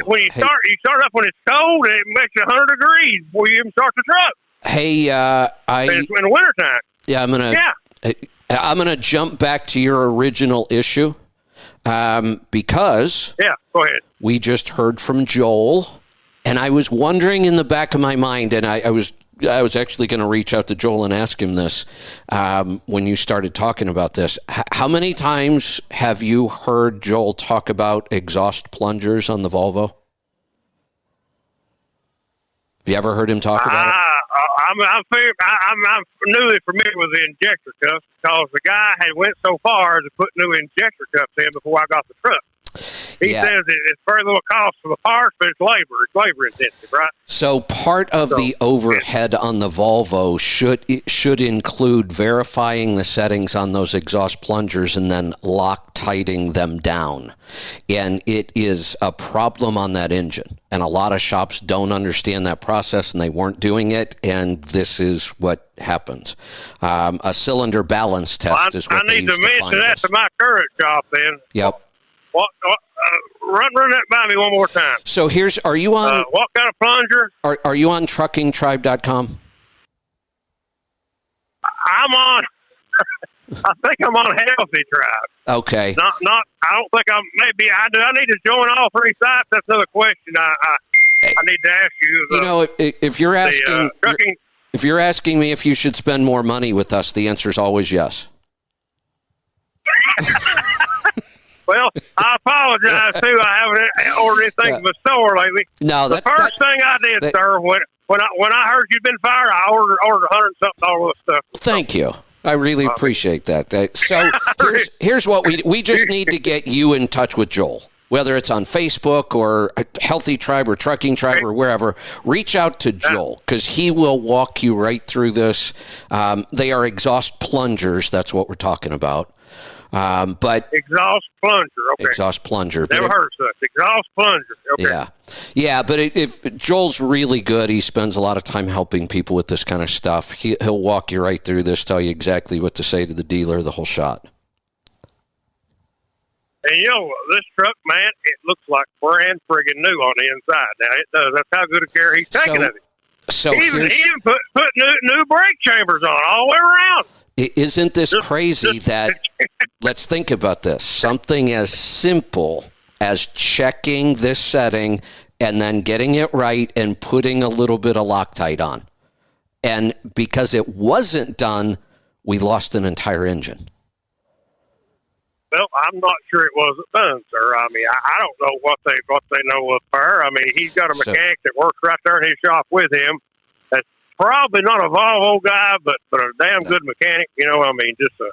[SPEAKER 4] When you start up when it's cold, and it makes you 100 degrees before you even start the truck.
[SPEAKER 1] Hey,
[SPEAKER 4] in the wintertime.
[SPEAKER 1] Yeah, I'm gonna jump back to your original issue because
[SPEAKER 4] go ahead.
[SPEAKER 1] We just heard from Joel, and I was wondering in the back of my mind, and I was actually going to reach out to Joel and ask him this when you started talking about this. How many times have you heard Joel talk about exhaust plungers on the Volvo? Have you ever heard him talk about it?
[SPEAKER 4] I'm newly familiar with the injector cups because the guy had went so far as to put new injector cups in before I got the truck. He says it's very little cost for the parts, but it's labor intensive, right?
[SPEAKER 1] So part of the overhead on the Volvo should include verifying the settings on those exhaust plungers and then Loctiting them down. And it is a problem on that engine. And a lot of shops don't understand that process, and they weren't doing it, and this is what happens. A cylinder balance test is what they use to find this.
[SPEAKER 4] I need to mention that to my current shop then.
[SPEAKER 1] Yep.
[SPEAKER 4] Run that by me one more time.
[SPEAKER 1] So are you on...
[SPEAKER 4] what kind of plunger?
[SPEAKER 1] Are you on truckingtribe.com?
[SPEAKER 4] I'm on... I think I'm on Healthy Tribe.
[SPEAKER 1] Okay.
[SPEAKER 4] I don't think I'm... Maybe I do. I need to join all 3 sites. That's another question I need to ask you.
[SPEAKER 1] If you're asking... if you're asking me if you should spend more money with us, the answer is always yes.
[SPEAKER 4] Well, I apologize too. I haven't ordered anything from the store lately.
[SPEAKER 1] No,
[SPEAKER 4] the first thing I did, sir, when I heard you'd been fired, I ordered $100-something all this stuff.
[SPEAKER 1] Thank you. I really appreciate that. So here's what we just need to get you in touch with Joel. Whether it's on Facebook or Healthy Tribe or Trucking Tribe or wherever, reach out to Joel because he will walk you right through this. They are exhaust plungers. That's what we're talking about. But
[SPEAKER 4] exhaust plunger, okay.
[SPEAKER 1] Exhaust plunger.
[SPEAKER 4] Never heard of such. Exhaust plunger, okay.
[SPEAKER 1] Yeah. But if Joel's really good, he spends a lot of time helping people with this kind of stuff. He'll walk you right through this, tell you exactly what to say to the dealer, the whole shot.
[SPEAKER 4] And this truck, man, it looks like brand friggin' new on the inside. Now it does. That's how good a care he's taking of it.
[SPEAKER 1] So
[SPEAKER 4] he even put new brake chambers on all the way around.
[SPEAKER 1] Isn't this crazy that, let's think about this, something as simple as checking this setting and then getting it right and putting a little bit of Loctite on. And because it wasn't done, we lost an entire engine.
[SPEAKER 4] Well, I'm not sure it wasn't done, sir. I mean, I don't know what they know of her. I mean, he's got a mechanic that works right there in his shop with him. That's probably not a Volvo guy, but a damn good mechanic. I mean, so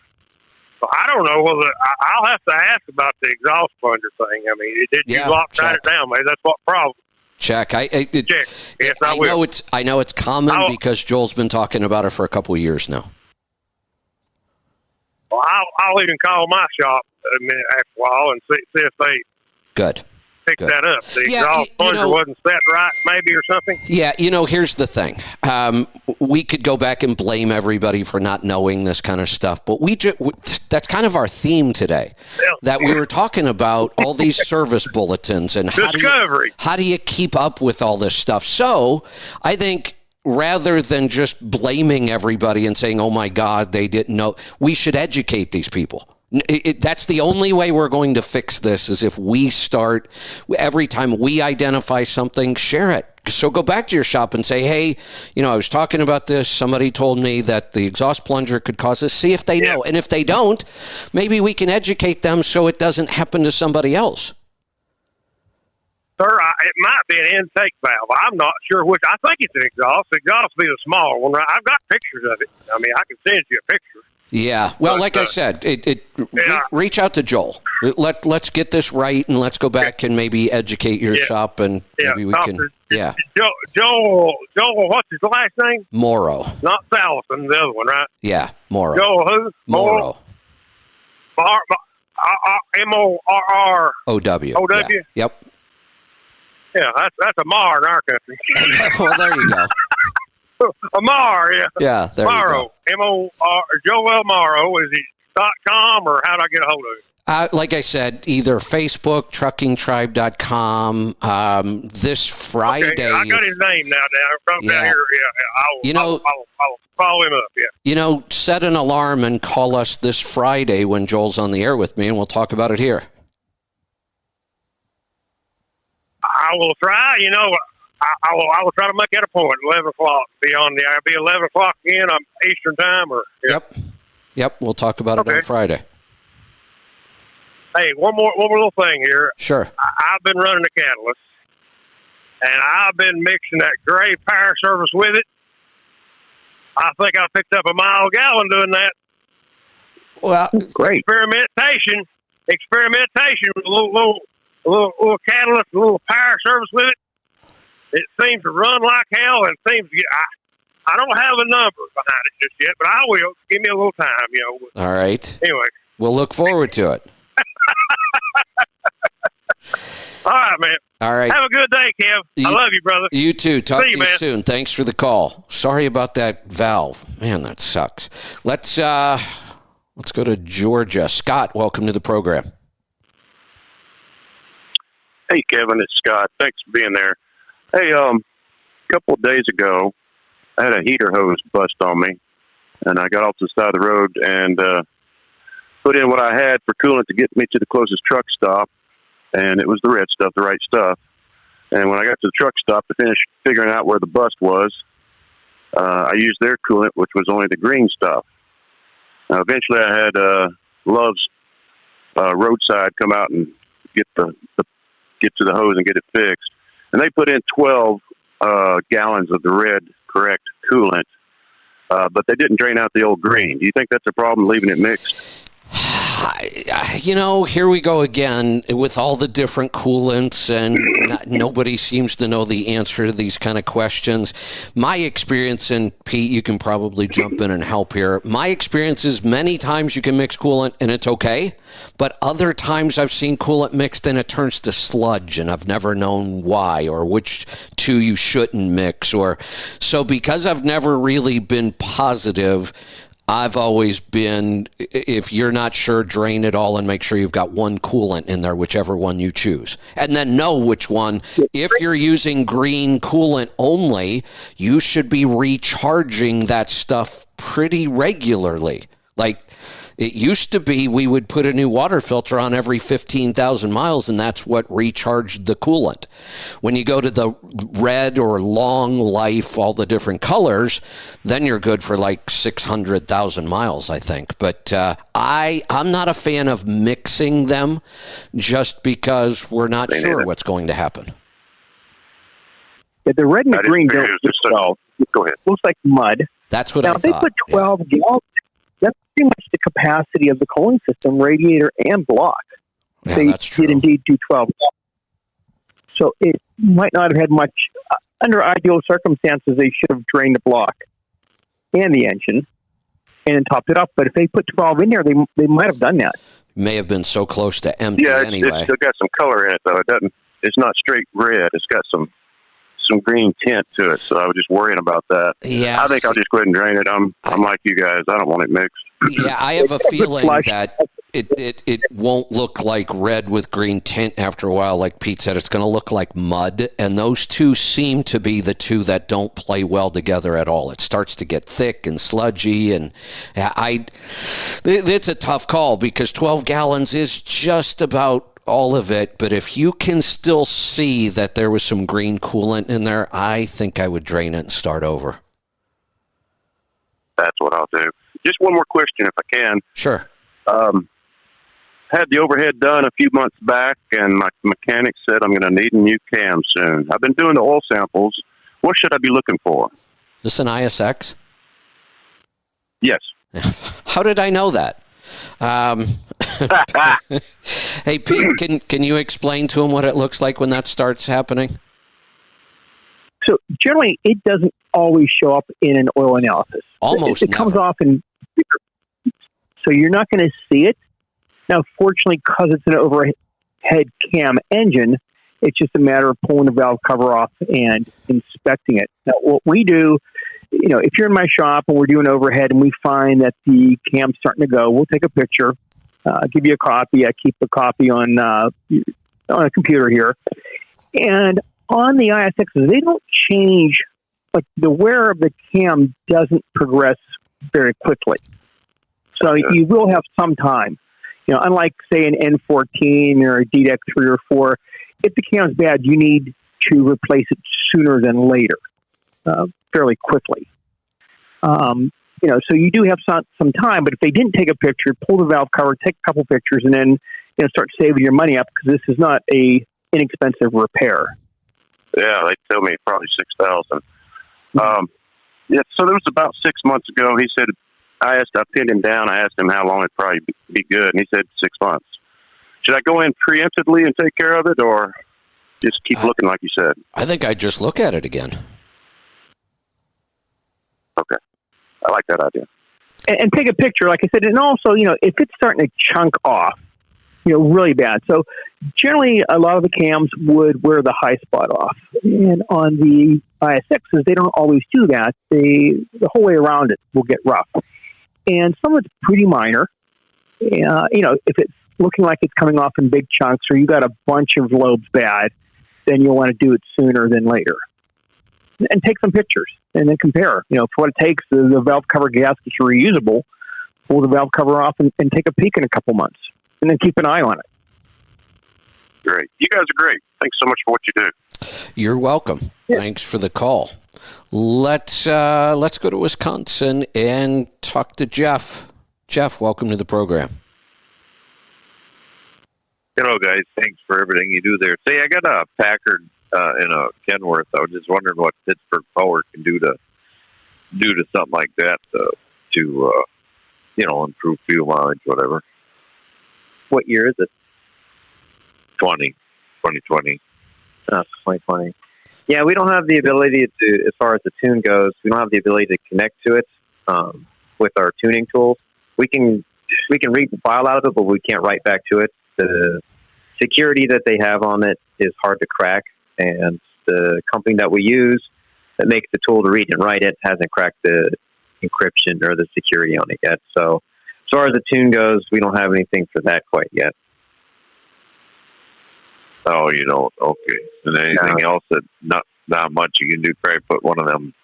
[SPEAKER 4] I don't know whether I'll have to ask about the exhaust plunger thing. I mean, did you Loctite it down? Maybe that's what problem.
[SPEAKER 1] Check.
[SPEAKER 4] Check. Yes, I will.
[SPEAKER 1] I know it's common because Joel's been talking about it for a couple of years now.
[SPEAKER 4] Well, I'll even call my shop after a while and see if they pick that up. The exhaust plunger wasn't set right, maybe, or something. Yeah,
[SPEAKER 1] here's the thing. We could go back and blame everybody for not knowing this kind of stuff, but that's kind of our theme today. That we were talking about all these service bulletins and how do you keep up with all this stuff. So I think rather than just blaming everybody and saying, oh, my God, they didn't know, we should educate these people. That's the only way we're going to fix this is if we start, every time we identify something, share it. So go back to your shop and say, hey, I was talking about this. Somebody told me that the exhaust plunger could cause this. See if they know. And if they don't, maybe we can educate them so it doesn't happen to somebody else.
[SPEAKER 4] sir. It might be an intake valve. I'm not sure which. I think it's an exhaust. The exhaust will be the smaller one. Right? I've got pictures of it. I mean, I can send you a picture.
[SPEAKER 1] Yeah. Well, like I said, reach out to Joel. Let's get this right, and let's go back and maybe educate your shop, and maybe we can.
[SPEAKER 4] Joel, what's his last name?
[SPEAKER 1] Morrow.
[SPEAKER 4] Not Salison, the other one, right?
[SPEAKER 1] Yeah, Morrow.
[SPEAKER 4] Joel who?
[SPEAKER 1] Morrow.
[SPEAKER 4] M-O-R-R.
[SPEAKER 1] O-W.
[SPEAKER 4] O-W?
[SPEAKER 1] Yeah. Yep.
[SPEAKER 4] Yeah, that's a Mar in our country.
[SPEAKER 1] Well, there you go.
[SPEAKER 4] A Mar, yeah.
[SPEAKER 1] Yeah, there
[SPEAKER 4] Morrow.
[SPEAKER 1] you go.
[SPEAKER 4] M-O-R. Joel Morrow. Is he .com, or how do I get a hold of him?
[SPEAKER 1] Like I said, either Facebook, truckingtribe.com. This Friday.
[SPEAKER 4] Okay, I got his name now down here. Yeah, I'll follow him up. Yeah.
[SPEAKER 1] Set an alarm and call us this Friday when Joel's on the air with me, and we'll talk about it here.
[SPEAKER 4] I will try. I will try to make that a point. 11 o'clock. I'll be 11 o'clock again. I'm Eastern time, or
[SPEAKER 1] Yep. We'll talk about it on Friday.
[SPEAKER 4] Hey, one more little thing here.
[SPEAKER 1] Sure.
[SPEAKER 4] I've been running a catalyst, and I've been mixing that gray power service with it. I think I picked up a mile a gallon doing that.
[SPEAKER 1] Well,
[SPEAKER 2] great.
[SPEAKER 4] Experimentation with a little catalyst, a little power service with it. It seems to run like hell, and seems to get. I don't have a number behind it just yet, but I will. Give me a little time,
[SPEAKER 1] All right.
[SPEAKER 4] Anyway,
[SPEAKER 1] we'll look forward to it.
[SPEAKER 4] All right, man.
[SPEAKER 1] All right.
[SPEAKER 4] Have a good day, Kev. I love you, brother.
[SPEAKER 1] You too. Talk to you
[SPEAKER 4] man.
[SPEAKER 1] soon. Thanks for the call. Sorry about that valve. Man, that sucks. Let's go to Georgia. Scott, welcome to the program.
[SPEAKER 5] Hey, Kevin, it's Scott. Thanks for being there. Hey, a couple of days ago, I had a heater hose bust on me, and I got off to the side of the road and put in what I had for coolant to get me to the closest truck stop, and it was the red stuff, the right stuff. And when I got to the truck stop to finish figuring out where the bust was, I used their coolant, which was only the green stuff. Now, eventually I had Love's roadside come out and get to the hose and get it fixed. And they put in 12 gallons of the red correct coolant, but they didn't drain out the old green. Do you think that's a problem, leaving it mixed?
[SPEAKER 1] Here we go again with all the different coolants, and nobody seems to know the answer to these kind of questions. My experience, and Pete, you can probably jump in and help here. My experience is many times you can mix coolant and it's okay, but other times I've seen coolant mixed and it turns to sludge, and I've never known why or which two you shouldn't mix. So because I've never really been positive, I've always been, if you're not sure, drain it all and make sure you've got one coolant in there, whichever one you choose. And then know which one. If you're using green coolant only, you should be recharging that stuff pretty regularly. Like it used to be, we would put a new water filter on every 15,000 miles, and that's what recharged the coolant. When you go to the red or long life, all the different colors, then you're good for like 600,000 miles, I think. But I'm not a fan of mixing them just because we're not sure what's going to happen.
[SPEAKER 2] Yeah, the red and the green don't mix well.
[SPEAKER 5] Go ahead.
[SPEAKER 2] Looks like mud.
[SPEAKER 1] That's what
[SPEAKER 2] now,
[SPEAKER 1] I
[SPEAKER 2] if they
[SPEAKER 1] thought.
[SPEAKER 2] put 12 gallons, that's pretty much the capacity of the cooling system, radiator and block.
[SPEAKER 1] Yeah,
[SPEAKER 2] they
[SPEAKER 1] that's true.
[SPEAKER 2] did indeed do 12 gallons. So it might not have had much. Under ideal circumstances, they should have drained the block and the engine and then topped it up. But if they put 12 in there, they might have done that.
[SPEAKER 1] May have been so close to empty anyway.
[SPEAKER 5] It's still got some color in it, though. It's not straight red. It's got some green tint to it, so I was just worrying about that.
[SPEAKER 1] Yeah,
[SPEAKER 5] I think I'll just go ahead and drain it. I'm like you guys. I don't want it mixed.
[SPEAKER 1] Yeah, I have a feeling that it won't look like red with green tint after a while. Like Pete said, it's going to look like mud, and those two seem to be the two that don't play well together at all. It starts to get thick and sludgy, and it's a tough call because 12 gallons is just about all of it, but if you can still see that there was some green coolant in there, I think I would drain it and start over.
[SPEAKER 5] That's what I'll do. Just one more question, if I can.
[SPEAKER 1] Sure.
[SPEAKER 5] had the overhead done a few months back, and my mechanic said I'm going to need a new cam soon. I've been doing the oil samples. What should I be looking for?
[SPEAKER 1] This an ISX?
[SPEAKER 5] Yes.
[SPEAKER 1] How did I know that? Hey, Pete, can you explain to him what it looks like when that starts happening?
[SPEAKER 2] So generally, it doesn't always show up in an oil analysis.
[SPEAKER 1] Almost
[SPEAKER 2] it comes
[SPEAKER 1] never.
[SPEAKER 2] off in, so you're not going to see it. Now, fortunately, because it's an overhead cam engine, it's just a matter of pulling the valve cover off and inspecting it. Now, what we do, if you're in my shop and we're doing overhead and we find that the cam's starting to go, we'll take a picture, give you a copy. I keep the copy on a computer here. And on the ISXs, they don't change. Like the wear of the cam doesn't progress very quickly. So you will have some time. Unlike, say, an N14 or a DDEC 3 or 4, if the cam's bad, you need to replace it sooner than later, fairly quickly. So you do have some time, but if they didn't take a picture, pull the valve cover, take a couple pictures, and then start saving your money up, because this is not a inexpensive repair.
[SPEAKER 5] Yeah, they tell me probably $6,000. Yeah, so there was about 6 months ago. He said, I pinned him down. I asked him how long it'd probably be good, and he said 6 months. Should I go in preemptively and take care of it, or just keep looking like you said?
[SPEAKER 1] I think I'd just look at it again.
[SPEAKER 5] Okay. I like that idea.
[SPEAKER 2] And take a picture, like I said, and also, if it's starting to chunk off, really bad. So generally, a lot of the cams would wear the high spot off. And on the ISXs, they don't always do that. The whole way around it will get rough. And some of it's pretty minor. If it's looking like it's coming off in big chunks, or you got a bunch of lobes bad, then you'll want to do it sooner than later. And take some pictures and then compare. For what it takes, the valve cover gaskets are reusable. Pull the valve cover off and take a peek in a couple months, and then keep an eye on it.
[SPEAKER 5] Great. You guys are great. Thanks so much for what you do.
[SPEAKER 1] You're welcome. Yeah. Thanks for the call. Let's go to Wisconsin and talk to Jeff. Jeff, welcome to the program.
[SPEAKER 6] Hello, guys. Thanks for everything you do there. Say, I got a Packard in a Kenworth. I was just wondering what Pittsburgh Power can do to something like that to improve fuel mileage, whatever.
[SPEAKER 3] What year is it?
[SPEAKER 6] 2020.
[SPEAKER 3] 2020. Yeah, we don't have the ability to, as far as the tune goes, we don't have the ability to connect to it with our tuning tools. We can read the file out of it, but we can't write back to it. The security that they have on it is hard to crack, and the company that we use that makes the tool to read and write it hasn't cracked the encryption or the security on it yet. So as far as the tune goes, we don't have anything for that quite yet.
[SPEAKER 6] Oh, you don't? Okay. And anything else that not much you can do? Probably put one of them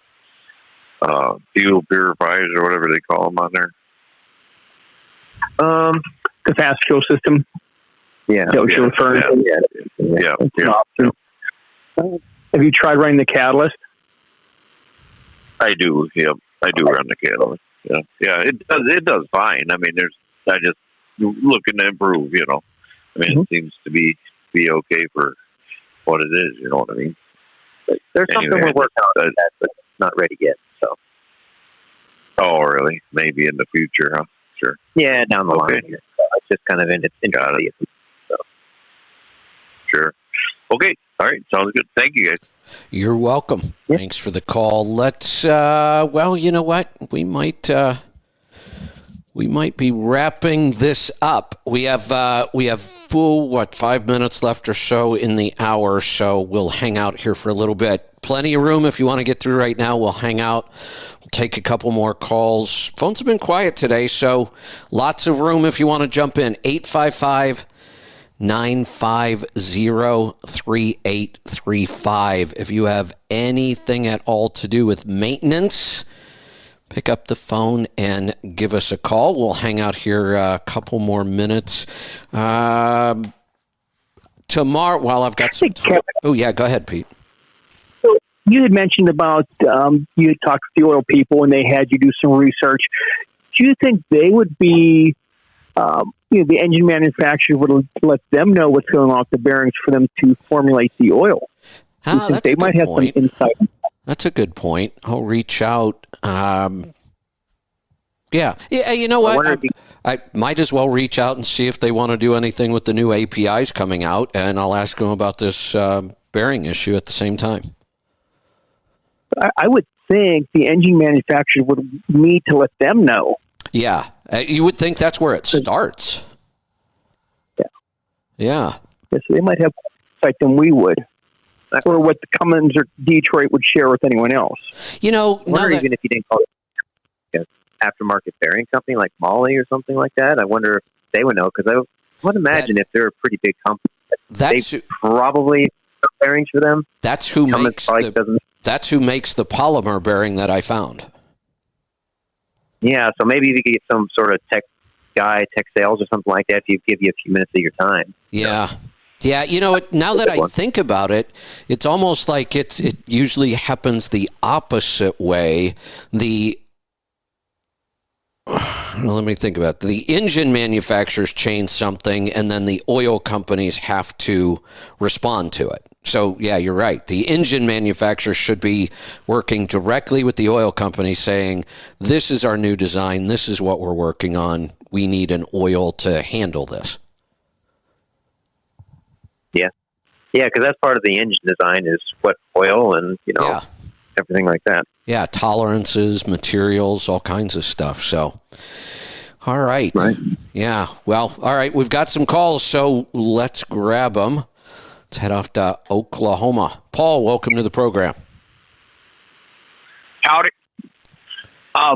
[SPEAKER 6] fuel purifiers or whatever they call them on there.
[SPEAKER 2] The fast fuel system.
[SPEAKER 3] Yeah.
[SPEAKER 2] That what you're referring to?
[SPEAKER 6] Yeah.
[SPEAKER 2] Have you tried running the catalyst?
[SPEAKER 6] I do. Yeah, I do run the catalyst. Yeah. Yeah. It does fine. I mean, I just looking to improve. I mean, It seems to be okay for what it is. You know what I mean?
[SPEAKER 3] But there's something we're working on that, but it's not ready yet. So.
[SPEAKER 6] Oh, really? Maybe in the future, huh? Sure.
[SPEAKER 3] Yeah, down the line. Here. It's just kind of in its infancy. So.
[SPEAKER 6] Sure. Okay. All right. Sounds good. Thank you, guys.
[SPEAKER 1] You're welcome. Yep. Thanks for the call. Let's. Well, you know what? We might be wrapping this up. We have full 5 minutes left or so in the hour, so we'll hang out here for a little bit. Plenty of room if you want to get through right now. We'll hang out. We'll take a couple more calls. Phones have been quiet today, so lots of room if you want to jump in. 855-950-3835. If you have anything at all to do with maintenance, pick up the phone and give us a call. We'll hang out here a couple more minutes. Tomorrow, while I've got some time. Oh, yeah, go ahead, Pete.
[SPEAKER 2] So you had mentioned about you had talked to the oil people and they had you do some research. Do you think they would be the engine manufacturer would let them know what's going on with the bearings for them to formulate the oil.
[SPEAKER 1] That's
[SPEAKER 2] they
[SPEAKER 1] a
[SPEAKER 2] might
[SPEAKER 1] good
[SPEAKER 2] have
[SPEAKER 1] point.
[SPEAKER 2] some insight.
[SPEAKER 1] That's a good point. I'll reach out. Yeah. You know what? I might as well reach out and see if they want to do anything with the new APIs coming out, and I'll ask them about this bearing issue at the same time.
[SPEAKER 2] I would think the engine manufacturer would need to let them know.
[SPEAKER 1] Yeah. You would think that's where it starts. Yeah.
[SPEAKER 2] So they might have more insight than we would, or what the Cummins or Detroit would share with anyone else.
[SPEAKER 3] I wonder even if you didn't call it an aftermarket bearing company like Molly or something like that. I wonder if they would know, because I would imagine if they're a pretty big company, they probably have bearings for them.
[SPEAKER 1] That's who makes the polymer bearing that I found.
[SPEAKER 3] Yeah, so maybe you could get some sort of tech sales or something like that to give you a few minutes of your time.
[SPEAKER 1] Yeah. Yeah, now that I think about it, it's almost like it usually happens the opposite way. Let me think about it. The engine manufacturers change something, and then the oil companies have to respond to it. So, yeah, you're right. The engine manufacturers should be working directly with the oil company saying, this is our new design. This is what we're working on. We need an oil to handle this.
[SPEAKER 3] Yeah. Yeah, because that's part of the engine design is what oil and, everything like that.
[SPEAKER 1] Yeah, tolerances, materials, all kinds of stuff. So, all right. Yeah, well, all right. We've got some calls, so let's grab them. Let's head off to Oklahoma. Paul, welcome to the program.
[SPEAKER 7] Howdy. I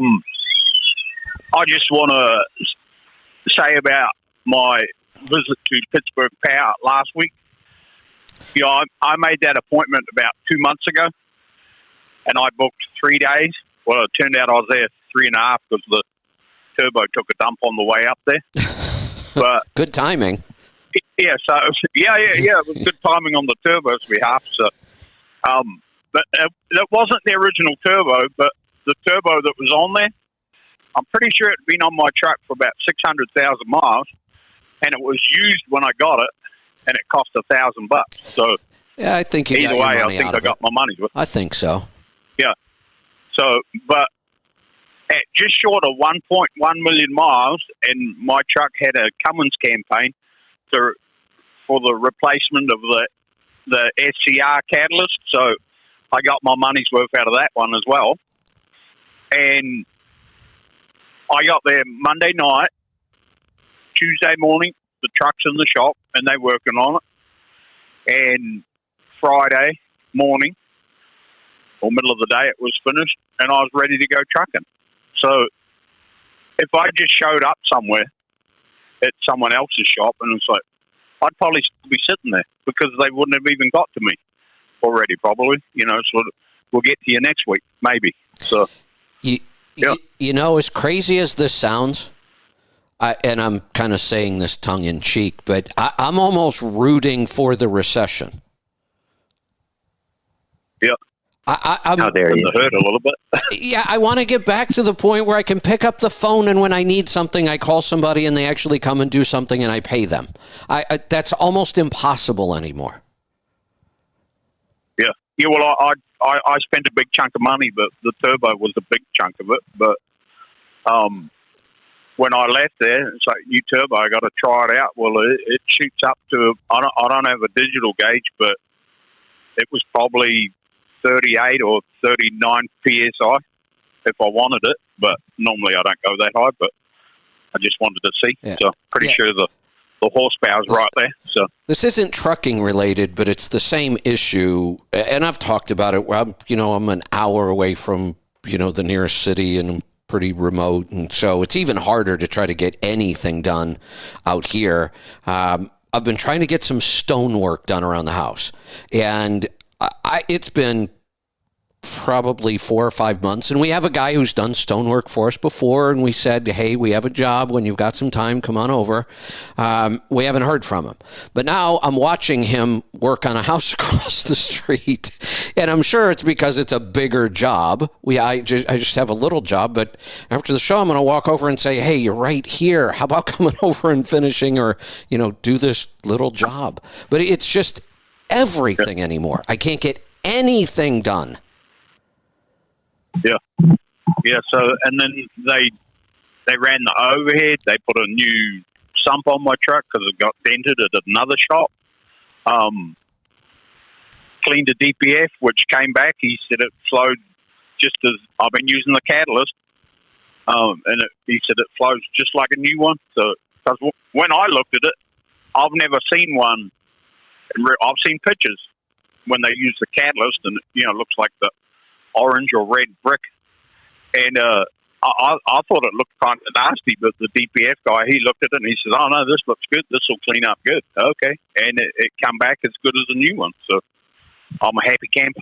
[SPEAKER 7] just want to say about my visit to Pittsburgh Power last week. I made that appointment about 2 months ago, and I booked 3 days. Well, it turned out I was there 3.5 because the turbo took a dump on the way up there. But
[SPEAKER 1] good timing.
[SPEAKER 7] Yeah, so it was good timing on the turbo's behalf. So, but that wasn't the original turbo, but the turbo that was on there, I'm pretty sure it had been on my truck for about 600,000 miles, and it was used when I got it, and it cost $1,000. So,
[SPEAKER 1] yeah, I think
[SPEAKER 7] either way, I think I got my money's worth.
[SPEAKER 1] I think so.
[SPEAKER 7] Yeah. So, but at just short of 1.1 million miles, and my truck had a Cummins campaign for the replacement of the SCR catalyst. So I got my money's worth out of that one as well. And I got there Monday night, Tuesday morning, the truck's in the shop and they're working on it. And Friday morning, or middle of the day, it was finished and I was ready to go trucking. So if I just showed up somewhere at someone else's shop and it's like, I'd probably still be sitting there because they wouldn't have even got to me already, probably. So we'll get to you next week, maybe. So,
[SPEAKER 1] as crazy as this sounds, and I'm kind of saying this tongue in cheek, but I'm almost rooting for the recession.
[SPEAKER 7] Yeah.
[SPEAKER 1] I'm
[SPEAKER 3] How dare you?
[SPEAKER 7] Hurt a little bit.
[SPEAKER 1] Yeah, I want to get back to the point where I can pick up the phone and when I need something, I call somebody and they actually come and do something and I pay them. That's almost impossible anymore.
[SPEAKER 7] Yeah. Yeah. Well, I spent a big chunk of money, but the turbo was a big chunk of it. But when I left there, it's like, new turbo, I got to try it out. Well, it shoots up to, I don't have a digital gauge, but it was probably 38 or 39 PSI if I wanted it, but normally I don't go that high, but I just wanted to see. Yeah. So pretty sure the horsepower's right there. So
[SPEAKER 1] this isn't trucking related, but it's the same issue, and I've talked about it where I'm an hour away from the nearest city and I'm pretty remote, and so it's even harder to try to get anything done out here. I've been trying to get some stonework done around the house, and it's been probably 4 or 5 months, and we have a guy who's done stonework for us before, and we said, hey, we have a job. When you've got some time, come on over. We haven't heard from him. But now I'm watching him work on a house across the street, and I'm sure it's because it's a bigger job. I just have a little job, but after the show, I'm going to walk over and say, hey, you're right here. How about coming over and finishing or, do this little job? But it's just everything anymore. I can't get anything done.
[SPEAKER 7] Yeah. So, and then they ran the overhead. They put a new sump on my truck because it got dented at another shop. Cleaned the DPF, which came back. He said it flowed just as I've been using the catalyst, and he said it flows just like a new one. So, because when I looked at it, I've never seen one. I've seen pictures when they use the catalyst, and it looks like the orange or red brick, and I thought it looked kind of nasty, but the DPF guy, he looked at it and he said, oh no, this looks good, this will clean up good. Okay, and it come back as good as a new one, so I'm a happy camper.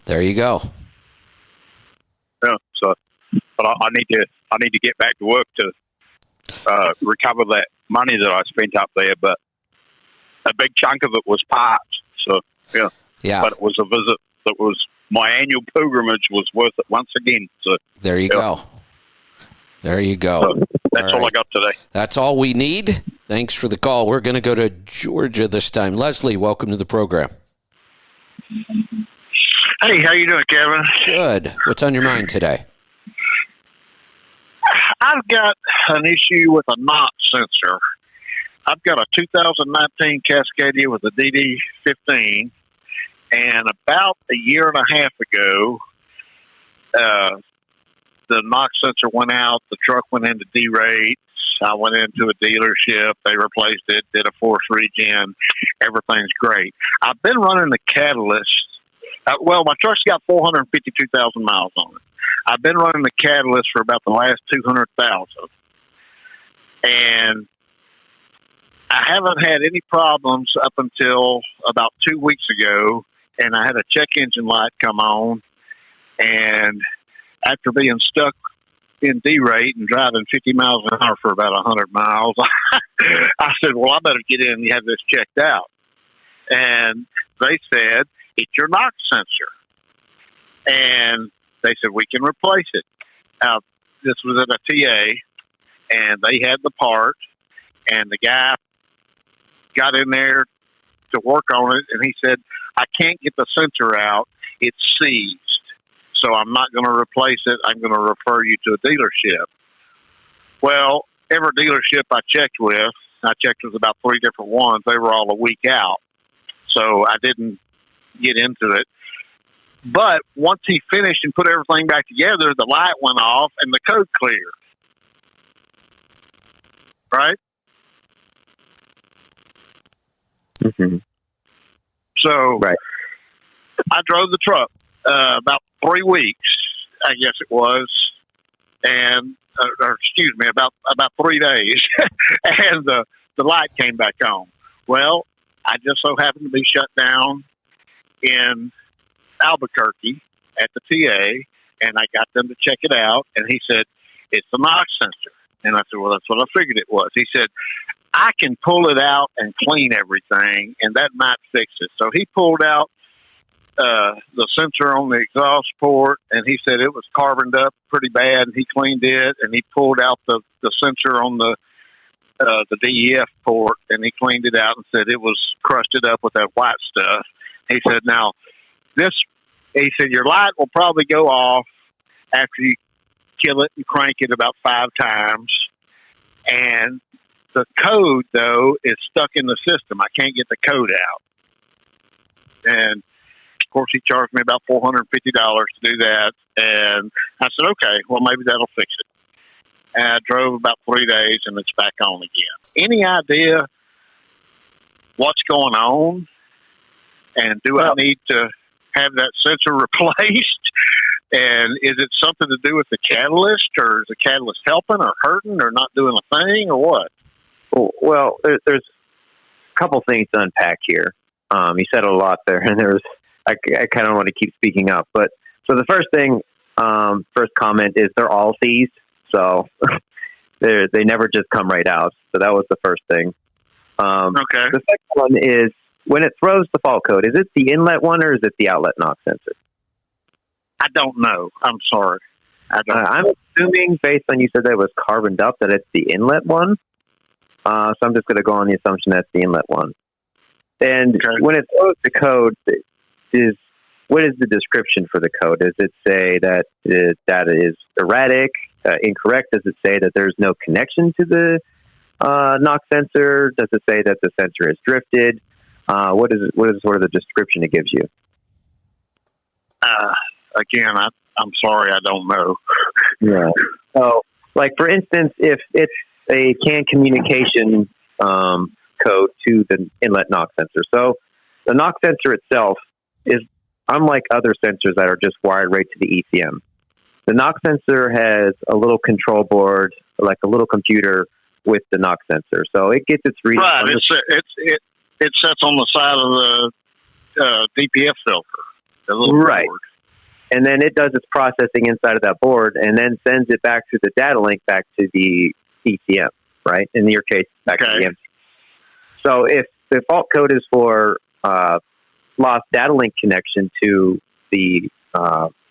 [SPEAKER 1] There you go.
[SPEAKER 7] Yeah, so but I need to get back to work to recover that money that I spent up there, but a big chunk of it was parts, so yeah. But it was a visit that was my annual pilgrimage was worth it once again. So
[SPEAKER 1] there you go. There you go.
[SPEAKER 7] So that's all I got today.
[SPEAKER 1] That's all we need. Thanks for the call. We're going to go to Georgia this time. Leslie, welcome to the program.
[SPEAKER 8] Hey, how you doing, Kevin?
[SPEAKER 1] Good. What's on your mind today?
[SPEAKER 8] I've got an issue with a NOx sensor. I've got a 2019 Cascadia with a DD15. And about a year and a half ago, the NOx sensor went out. The truck went into D-rates. I went into a dealership. They replaced it, did a force regen. Everything's great. I've been running the catalyst. My truck's got 452,000 miles on it. I've been running the catalyst for about the last 200,000. And I haven't had any problems up until about 2 weeks ago. And I had a check engine light come on, and after being stuck in D-rate and driving 50 miles an hour for about 100 miles, I said, well, I better get in and have this checked out. And they said, it's your NOx sensor. And they said, we can replace it. This was at a TA, and they had the part, and the guy got in there to work on it, and he said, I can't get the sensor out. It's seized. So I'm not going to replace it. I'm going to refer you to a dealership. Well, every dealership I checked with about 3 different ones. They were all a week out. So I didn't get into it. But once he finished and put everything back together, the light went off and the code cleared. Right?
[SPEAKER 3] Mm-hmm.
[SPEAKER 8] So
[SPEAKER 3] right.
[SPEAKER 8] I drove the truck about 3 weeks, I guess it was, and about 3 days, and the light came back on. Well, I just so happened to be shut down in Albuquerque at the TA, and I got them to check it out, and he said, it's the NOx sensor. And I said, well, that's what I figured it was. He said, I can pull it out and clean everything, and that might fix it. So he pulled out the sensor on the exhaust port, and he said it was carboned up pretty bad, and he cleaned it, and he pulled out the sensor on the DEF port, and he cleaned it out and said it was crusted up with that white stuff. He said, now, your light will probably go off after you kill it and crank it about 5 times, and the code, though, is stuck in the system. I can't get the code out. And, of course, he charged me about $450 to do that. And I said, okay, well, maybe that'll fix it. And I drove about 3 days, and it's back on again. Any idea what's going on? And do I need to have that sensor replaced? And is it something to do with the catalyst, or is the catalyst helping or hurting or not doing a thing, or what?
[SPEAKER 3] Well, there's a couple things to unpack here. You said a lot there, and I kind of want to keep speaking up. But So the first comment is they're all seized, so they never just come right out. So that was the first thing.
[SPEAKER 8] Okay.
[SPEAKER 3] The second one is when it throws the fault code, is it the inlet one or is it the outlet knock sensor?
[SPEAKER 8] I don't know. I'm sorry.
[SPEAKER 3] I'm assuming, based on you said that it was carboned up, that it's the inlet one. So I'm just going to go on the assumption that's the inlet one. And when it throws the code, what is the description for the code? Does it say that the data is erratic, incorrect? Does it say that there's no connection to the knock sensor? Does it say that the sensor has drifted? What is sort of the description it gives you?
[SPEAKER 8] Again, I'm sorry, I don't know.
[SPEAKER 3] Yeah. So, like for instance, if it's a CAN communication code to the inlet knock sensor, so the knock sensor itself is unlike other sensors that are just wired right to the ECM. The knock sensor has a little control board, like a little computer with the knock sensor, so it gets its reading.
[SPEAKER 8] Right. It sits on the side of the DPF filter. The little
[SPEAKER 3] right.
[SPEAKER 8] board.
[SPEAKER 3] And then it does its processing inside of that board and then sends it back to the data link back to the ECM, right? In your case, back to the MC. So if the fault code is for lost data link connection to the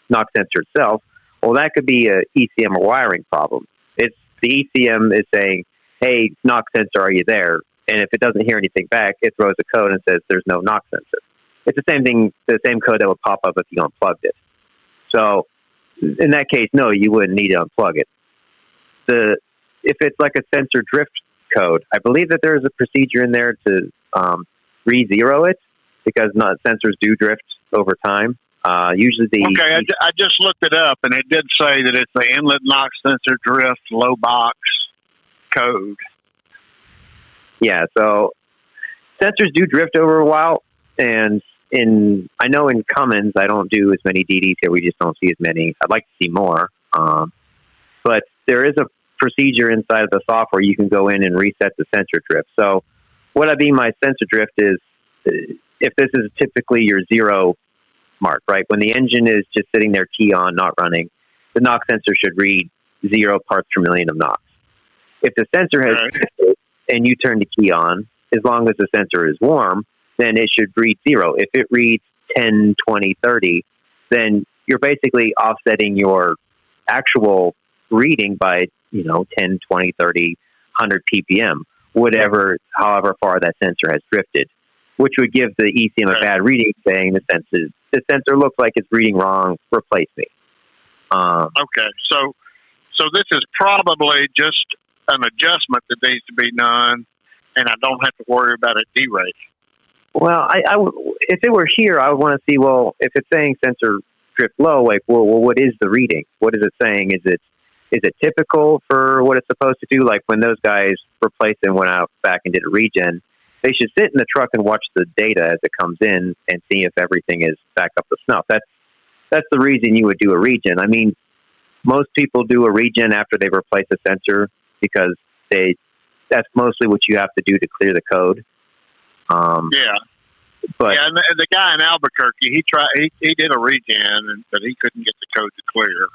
[SPEAKER 3] knock sensor itself, well, that could be a ECM or wiring problem. It's the ECM is saying, hey, knock sensor, are you there? And if it doesn't hear anything back, it throws a code and says there's no knock sensor. It's the same thing, the same code that would pop up if you unplugged it. So in that case, no, you wouldn't need to unplug it. If it's like a sensor drift code, I believe that there's a procedure in there to re-zero it because sensors do drift over time. Usually
[SPEAKER 8] I just looked it up and it did say that it's the inlet knock sensor drift low box code.
[SPEAKER 3] Yeah, so sensors do drift over a while, and I know in Cummins I don't do as many DDs here. We just don't see as many. I'd like to see more, but there is a procedure inside of the software you can go in and reset the sensor drift. So what I mean by sensor drift is if this is typically your zero mark, right? When the engine is just sitting there key on, not running, the knock sensor should read 0 parts per million of knocks. If the sensor has drifted and you turn the key on, as long as the sensor is warm, then it should read 0. If it reads 10, 20, 30, then you're basically offsetting your actual reading by, 10, 20, 30, 100 ppm, however far that sensor has drifted, which would give the ECM a bad reading saying the sensor looks like it's reading wrong, replace me.
[SPEAKER 8] Okay, so this is probably just an adjustment that needs to be done, and I don't have to worry about it derating.
[SPEAKER 3] Well, if it were here, I would want to see, well, if it's saying sensor drift low, like, well, what is the reading? What is it saying? Is it typical for what it's supposed to do? Like when those guys replaced and went out back and did a regen, they should sit in the truck and watch the data as it comes in and see if everything is back up to snuff. That's the reason you would do a regen. I mean, most people do a regen after they replace a sensor because that's mostly what you have to do to clear the code. But
[SPEAKER 8] and the guy in Albuquerque, he did a regen, but he couldn't get the code to clear.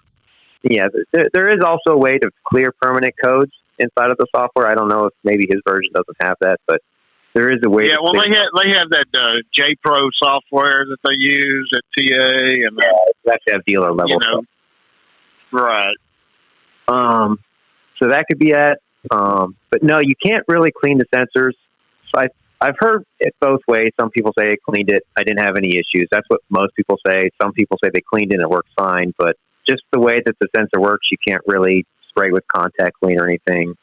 [SPEAKER 3] Yeah, there is also a way to clear permanent codes inside of the software. I don't know if maybe his version doesn't have that, but there is a way.
[SPEAKER 8] Yeah, well, they have that JPro software that they use at TA, and
[SPEAKER 3] you have to have dealer level stuff.
[SPEAKER 8] Right.
[SPEAKER 3] So that could be it. But no, you can't really clean the sensors. So I've heard it both ways. Some people say I cleaned it, I didn't have any issues. That's what most people say. Some people say they cleaned it and it works fine. But just the way that the sensor works, you can't really spray with contact clean or anything.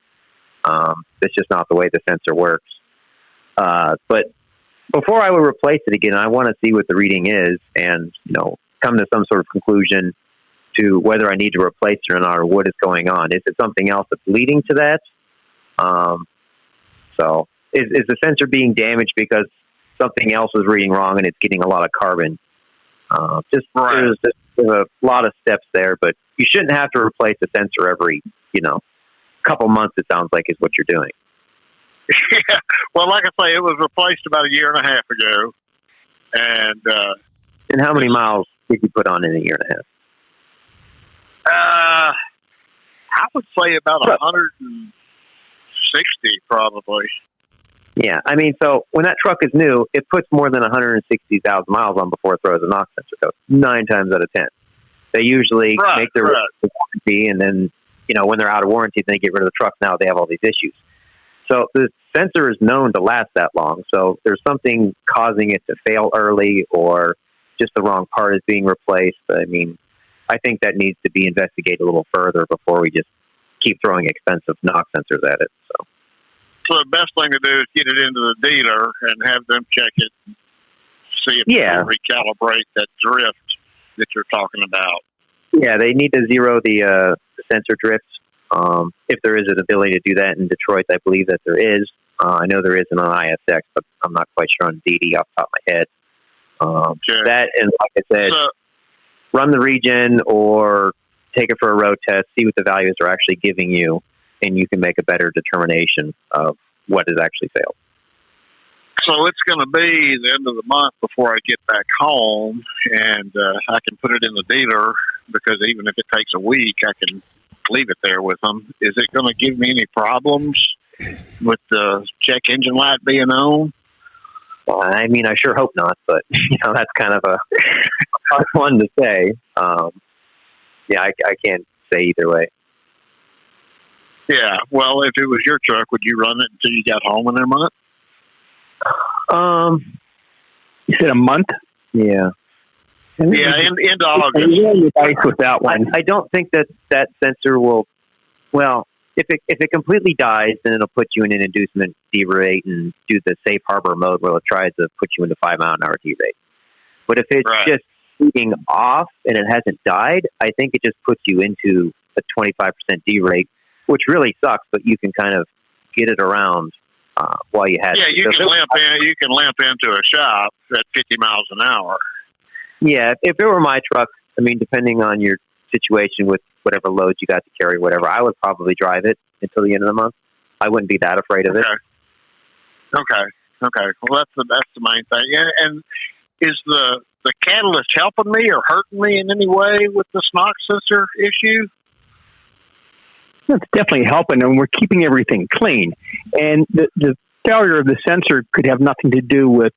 [SPEAKER 3] It's just not the way the sensor works. But before I would replace it again, I want to see what the reading is and, come to some sort of conclusion to whether I need to replace it or not, or what is going on. Is it something else that's leading to that? So is the sensor being damaged because something else is reading wrong and it's getting a lot of carbon? There's a lot of steps there, but you shouldn't have to replace the sensor every, couple months, it sounds like, is what you're doing.
[SPEAKER 8] Yeah. Well, like I say, it was replaced about a year and a half ago. And
[SPEAKER 3] how many miles did you put on in a year and a half?
[SPEAKER 8] I would say about 160 probably.
[SPEAKER 3] Yeah, I mean, so when that truck is new, it puts more than 160,000 miles on before it throws a NOx sensor code. 9 times out of 10, they usually make their warranty, and then when they're out of warranty, then they get rid of the truck. Now they have all these issues. So the sensor is known to last that long. So there's something causing it to fail early, or just the wrong part is being replaced. I mean, I think that needs to be investigated a little further before we just keep throwing expensive NOx sensors at it.
[SPEAKER 8] So the best thing to do is get it into the dealer and have them check it, see if they can recalibrate that drift that you're talking about.
[SPEAKER 3] Yeah, they need to zero the sensor drift. If there is an ability to do that in Detroit, I believe that there is. I know there isn't on ISX, but I'm not quite sure on DD off the top of my head. That, and like I said, run the region or take it for a road test, see what the values are actually giving you, and you can make a better determination of what has actually failed.
[SPEAKER 8] So it's going to be the end of the month before I get back home, and I can put it in the dealer, because even if it takes a week, I can leave it there with them. Is it going to give me any problems with the check engine light being on?
[SPEAKER 3] Well, I mean, I sure hope not, but that's kind of a hard one to say. Yeah, I can't say either way.
[SPEAKER 8] Yeah, well, if it was your truck, would you run it until you got home in a month?
[SPEAKER 2] You said a month?
[SPEAKER 3] Yeah.
[SPEAKER 8] Yeah, into August.
[SPEAKER 2] With that one.
[SPEAKER 3] I don't think that sensor will. Well, if it completely dies, then it'll put you in an inducement derate and do the safe harbor mode where it tries to put you into 5 mile an hour derate. But if it's just shooting off and it hasn't died, I think it just puts you into a 25% derate, which really sucks. But you can kind of get it around while you had.
[SPEAKER 8] Yeah, you can limp in. You can limp into a shop at 50 miles an hour.
[SPEAKER 3] Yeah, if it were my truck, I mean, depending on your situation with whatever loads you got to carry, whatever, I would probably drive it until the end of the month. I wouldn't be that afraid of it.
[SPEAKER 8] Okay. Well, that's the main thing. And is the catalyst helping me or hurting me in any way with the NOx sensor issue?
[SPEAKER 2] It's definitely helping, and we're keeping everything clean. And the failure of the sensor could have nothing to do with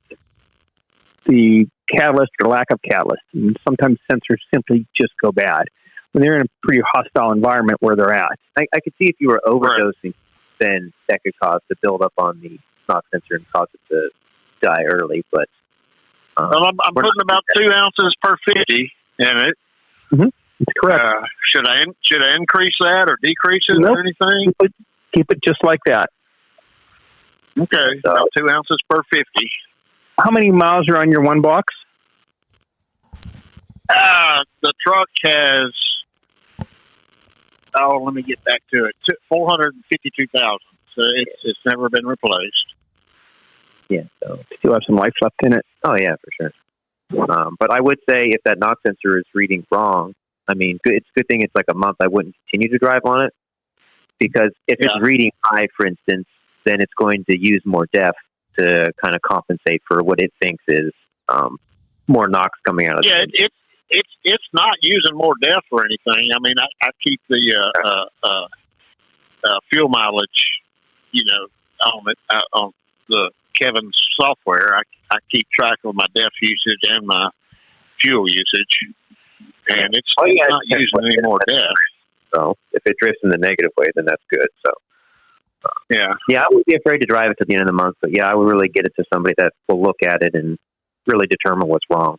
[SPEAKER 2] the catalyst or lack of catalyst. And sometimes sensors simply just go bad when they're in a pretty hostile environment where they're at.
[SPEAKER 3] I could see if you were overdosing, then that could cause the buildup on the NOx sensor and cause it to die early. But
[SPEAKER 8] well, I'm putting about 2 ounces per 50 in it.
[SPEAKER 2] Mm-hmm. That's correct.
[SPEAKER 8] Should I increase that or decrease it or anything?
[SPEAKER 2] Keep it just like that.
[SPEAKER 8] Okay, so, about 2 ounces per 50.
[SPEAKER 2] How many miles are on your one box?
[SPEAKER 8] The truck has. Oh, let me get back to it. 452,000. So it's never been replaced.
[SPEAKER 3] Yeah, so
[SPEAKER 2] still have some life left in it.
[SPEAKER 3] Oh yeah, for sure. But I would say if that NOx sensor is reading wrong, I mean, it's a good thing it's like a month. I wouldn't continue to drive on it, because if it's reading high, for instance, then it's going to use more DEF to kind of compensate for what it thinks is more NOx coming out of it.
[SPEAKER 8] Yeah, it's not using more DEF or anything. I mean, I keep the fuel mileage, on the Kevin's software. I keep track of my DEF usage and my fuel usage, and it's not using any more DEF.
[SPEAKER 3] So if it drifts in the negative way, then that's good. So
[SPEAKER 8] yeah,
[SPEAKER 3] I wouldn't be afraid to drive it to the end of the month, but yeah, I would really get it to somebody that will look at it and really determine what's wrong.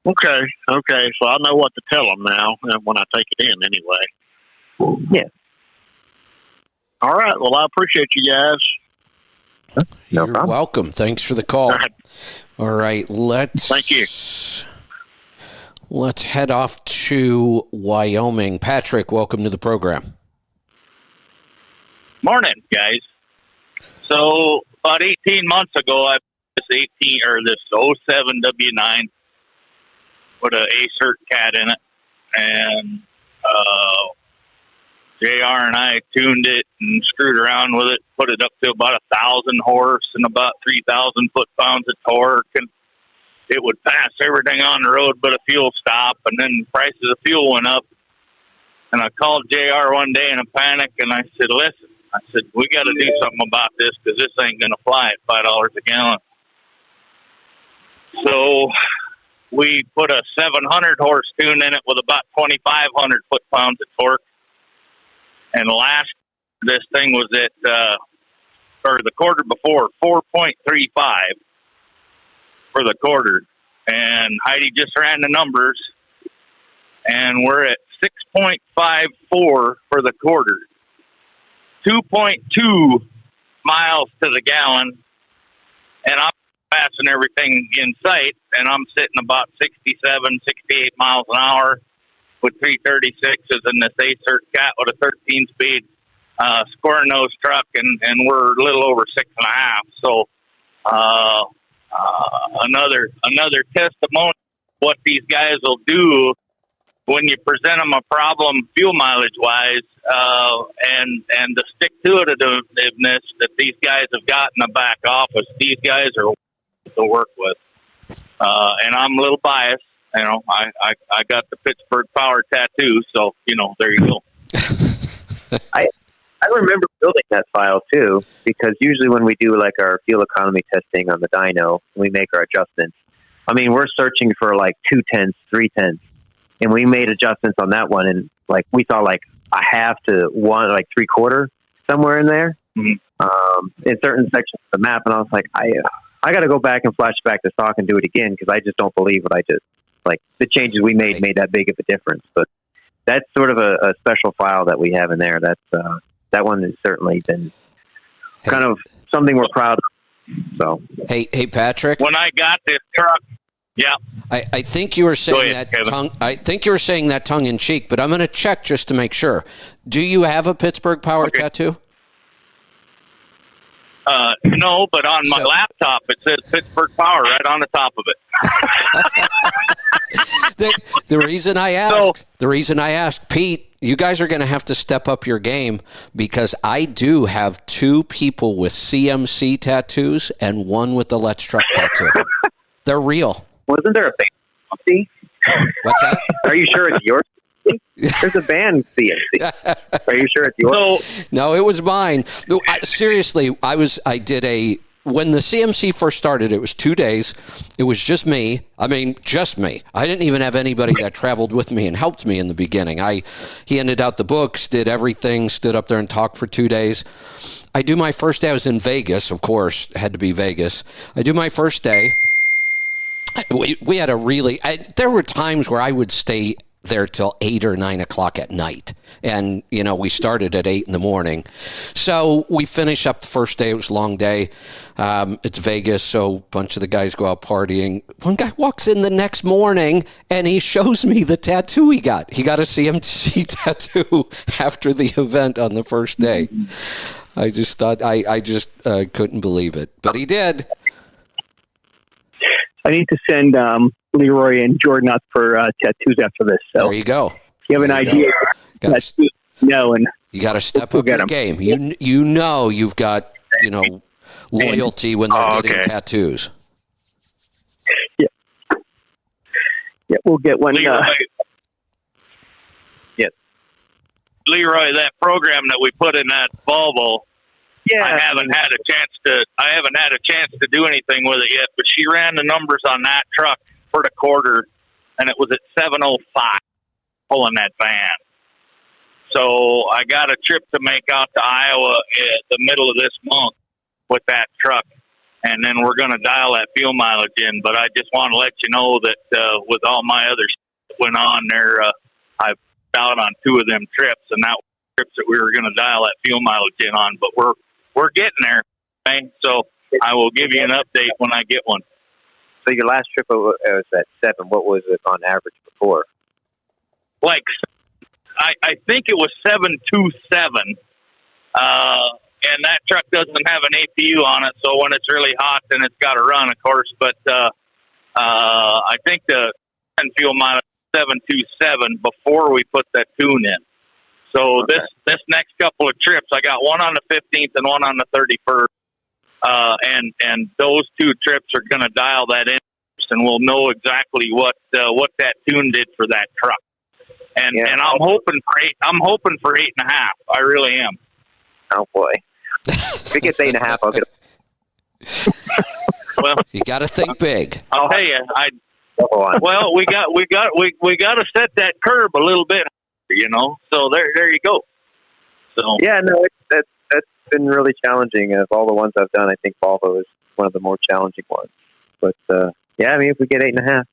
[SPEAKER 8] Okay. So I know what to tell them now when I take it in anyway.
[SPEAKER 3] Yeah.
[SPEAKER 8] All right. Well, I appreciate you guys.
[SPEAKER 3] No
[SPEAKER 1] You're
[SPEAKER 3] problem.
[SPEAKER 1] welcome. Thanks for the call. All right.
[SPEAKER 8] Thank you.
[SPEAKER 1] Let's head off to Wyoming. Patrick, welcome to the program.
[SPEAKER 9] Morning, guys. So about 18 months ago, I put this 07 W9 with an A-cert cat in it, and JR and I tuned it and screwed around with it, put it up to about 1,000 horse and about 3,000 foot-pounds of torque, and it would pass everything on the road but a fuel stop, and then prices of fuel went up. And I called JR one day in a panic, and I said, listen, we got to do something about this because this ain't going to fly at $5 a gallon. So we put a 700-horse tune in it with about 2,500 foot-pounds of torque. And this thing was at, the quarter before, 4.35 for the quarter. And Heidi just ran the numbers, and we're at 6.54 for the quarter. 2.2 miles to the gallon, and I'm passing everything in sight, and I'm sitting about 67, 68 miles an hour with 336s in this A-Cert Cat with a 13-speed square nose truck, and we're a little over 6.5. So another testimony of what these guys will do when you present them a problem fuel mileage wise, and the stick-to-itiveness that these guys have got in the back office. These guys are to work with, and I'm a little biased. You know, I got the Pittsburgh Power tattoo, so there you go.
[SPEAKER 3] I remember building that file too, because usually when we do like our fuel economy testing on the dyno, we make our adjustments. I mean, we're searching for like 2/10, 3/10. And we made adjustments on that one, and like we saw like a half to 1, like 3/4 somewhere in there, in certain sections of the map. And I was like, I got to go back and flash back to stock and do it again because I just don't believe what I did. Like the changes we made that big of a difference. But that's sort of a special file that we have in there. That's that one has certainly been kind of something we're proud of. So
[SPEAKER 1] hey Patrick,
[SPEAKER 9] when I got this truck. Yeah,
[SPEAKER 1] I think you were saying I think you were saying that tongue in cheek, but I'm going to check just to make sure. Do you have a Pittsburgh Power tattoo?
[SPEAKER 9] No, but on my laptop it says Pittsburgh Power right on the top of it.
[SPEAKER 1] The reason I asked, Pete, you guys are going to have to step up your game because I do have 2 people with CMC tattoos and 1 with the Let's Truck tattoo. They're real.
[SPEAKER 3] Wasn't there a band?
[SPEAKER 1] What's that?
[SPEAKER 3] Are you sure it's yours? There's a band CMC. Are you sure it's yours?
[SPEAKER 1] No, it was mine. Seriously, when the CMC first started, it was 2 days. It was just me. I mean, just me. I didn't even have anybody that traveled with me and helped me in the beginning. He handed out the books, did everything, stood up there and talked for 2 days. I do my first day. I was in Vegas, of course. It had to be Vegas. I do my first day. We had there were times where I would stay there till 8 or 9 o'clock at night. And, we started at 8 in the morning. So we finish up the first day. It was a long day. It's Vegas, so a bunch of the guys go out partying. One guy walks in the next morning, and he shows me the tattoo he got. He got a CMC tattoo after the event on the first day. I just thought, I just couldn't believe it. But he did.
[SPEAKER 2] I need to send Leroy and Jordan out for tattoos after this. So
[SPEAKER 1] there you go.
[SPEAKER 2] If you have an idea,
[SPEAKER 1] you got to step up your game. You've got loyalty when they're getting tattoos.
[SPEAKER 2] Yeah, we'll get one.
[SPEAKER 9] Leroy, that program that we put in that Volvo. Yeah, I haven't had a chance to do anything with it yet, but she ran the numbers on that truck for the quarter, and it was at 7:05 pulling that van. So I got a trip to make out to Iowa at the middle of this month with that truck, and then we're going to dial that fuel mileage in. But I just want to let you know that with all my other stuff that went on there, I out on 2 of them trips, and that was trips that we were going to dial that fuel mileage in on. But we're getting there, okay? So I will give you an update when I get one.
[SPEAKER 3] So your last trip was at 7. What was it on average before?
[SPEAKER 9] Like, I think it was 727. And that truck doesn't have an APU on it, so when it's really hot, then it's got to run, of course. But I think the fuel mileage 727 before we put that tune in. So this next couple of trips, I got one on the 15th and one on the 31st. And those 2 trips are going to dial that in and we'll know exactly what that tune did for that truck. And I'm hoping for 8.5. I really am.
[SPEAKER 3] Oh boy, if it gets 8.5, I'll get.
[SPEAKER 9] Well,
[SPEAKER 1] you got to think big.
[SPEAKER 9] I'll tell you, well, we got to set that curb a little bit, So there you go. So
[SPEAKER 3] yeah, no, that's been really challenging. Of all the ones I've done, I think Volvo is one of the more challenging ones. But yeah, I mean, if we get 8.5,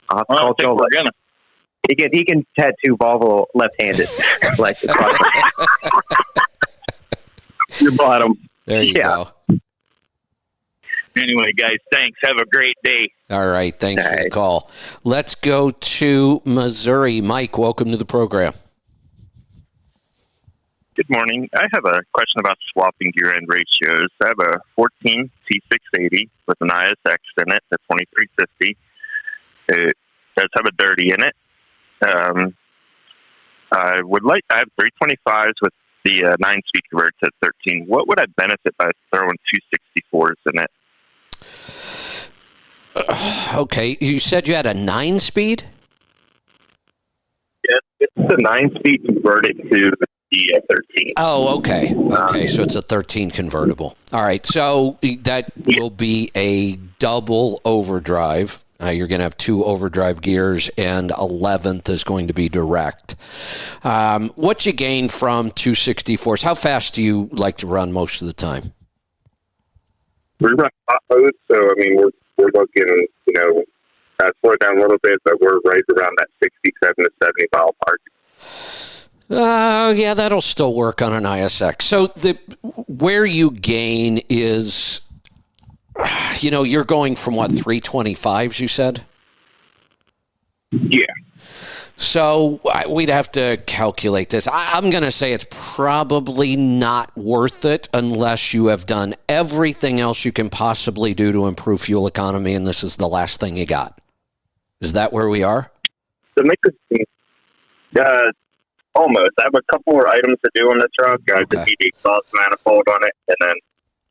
[SPEAKER 3] I'll have to call Joe. He can tattoo Volvo left-handed, like
[SPEAKER 5] your bottom.
[SPEAKER 1] There you go.
[SPEAKER 9] Anyway, guys, thanks. Have a great day.
[SPEAKER 1] All right, thanks for the call. Let's go to Missouri. Mike, welcome to the program.
[SPEAKER 5] Good morning. I have a question about swapping gear end ratios. I have a 14 T680 with an ISX in it, the 2350. It does have a dirty in it. I have 325s with the 9-speed converter to 13. What would I benefit by throwing 264s in it?
[SPEAKER 1] Okay, you said you had a 9-speed?
[SPEAKER 5] Yes, it's the 9-speed converted to the 13.
[SPEAKER 1] Oh, okay. Okay, so it's a 13 convertible. All right, so that will be a double overdrive. You're going to have 2 overdrive gears, and 11th is going to be direct. What you gain from 264s? How fast do you like to run most of the time?
[SPEAKER 5] We run hot mode, so I mean we're looking, slow it down a little bit, but we're right around that 67 to 70 mile mark.
[SPEAKER 1] Yeah, that'll still work on an ISX. So where you gain is, you're going from 325s, you said?
[SPEAKER 5] Yeah.
[SPEAKER 1] So we'd have to calculate this. I'm going to say it's probably not worth it unless you have done everything else you can possibly do to improve fuel economy, and this is the last thing you got. Is that where we are?
[SPEAKER 5] Almost. I have a couple more items to do on the truck. I have to see the exhaust manifold on it, and then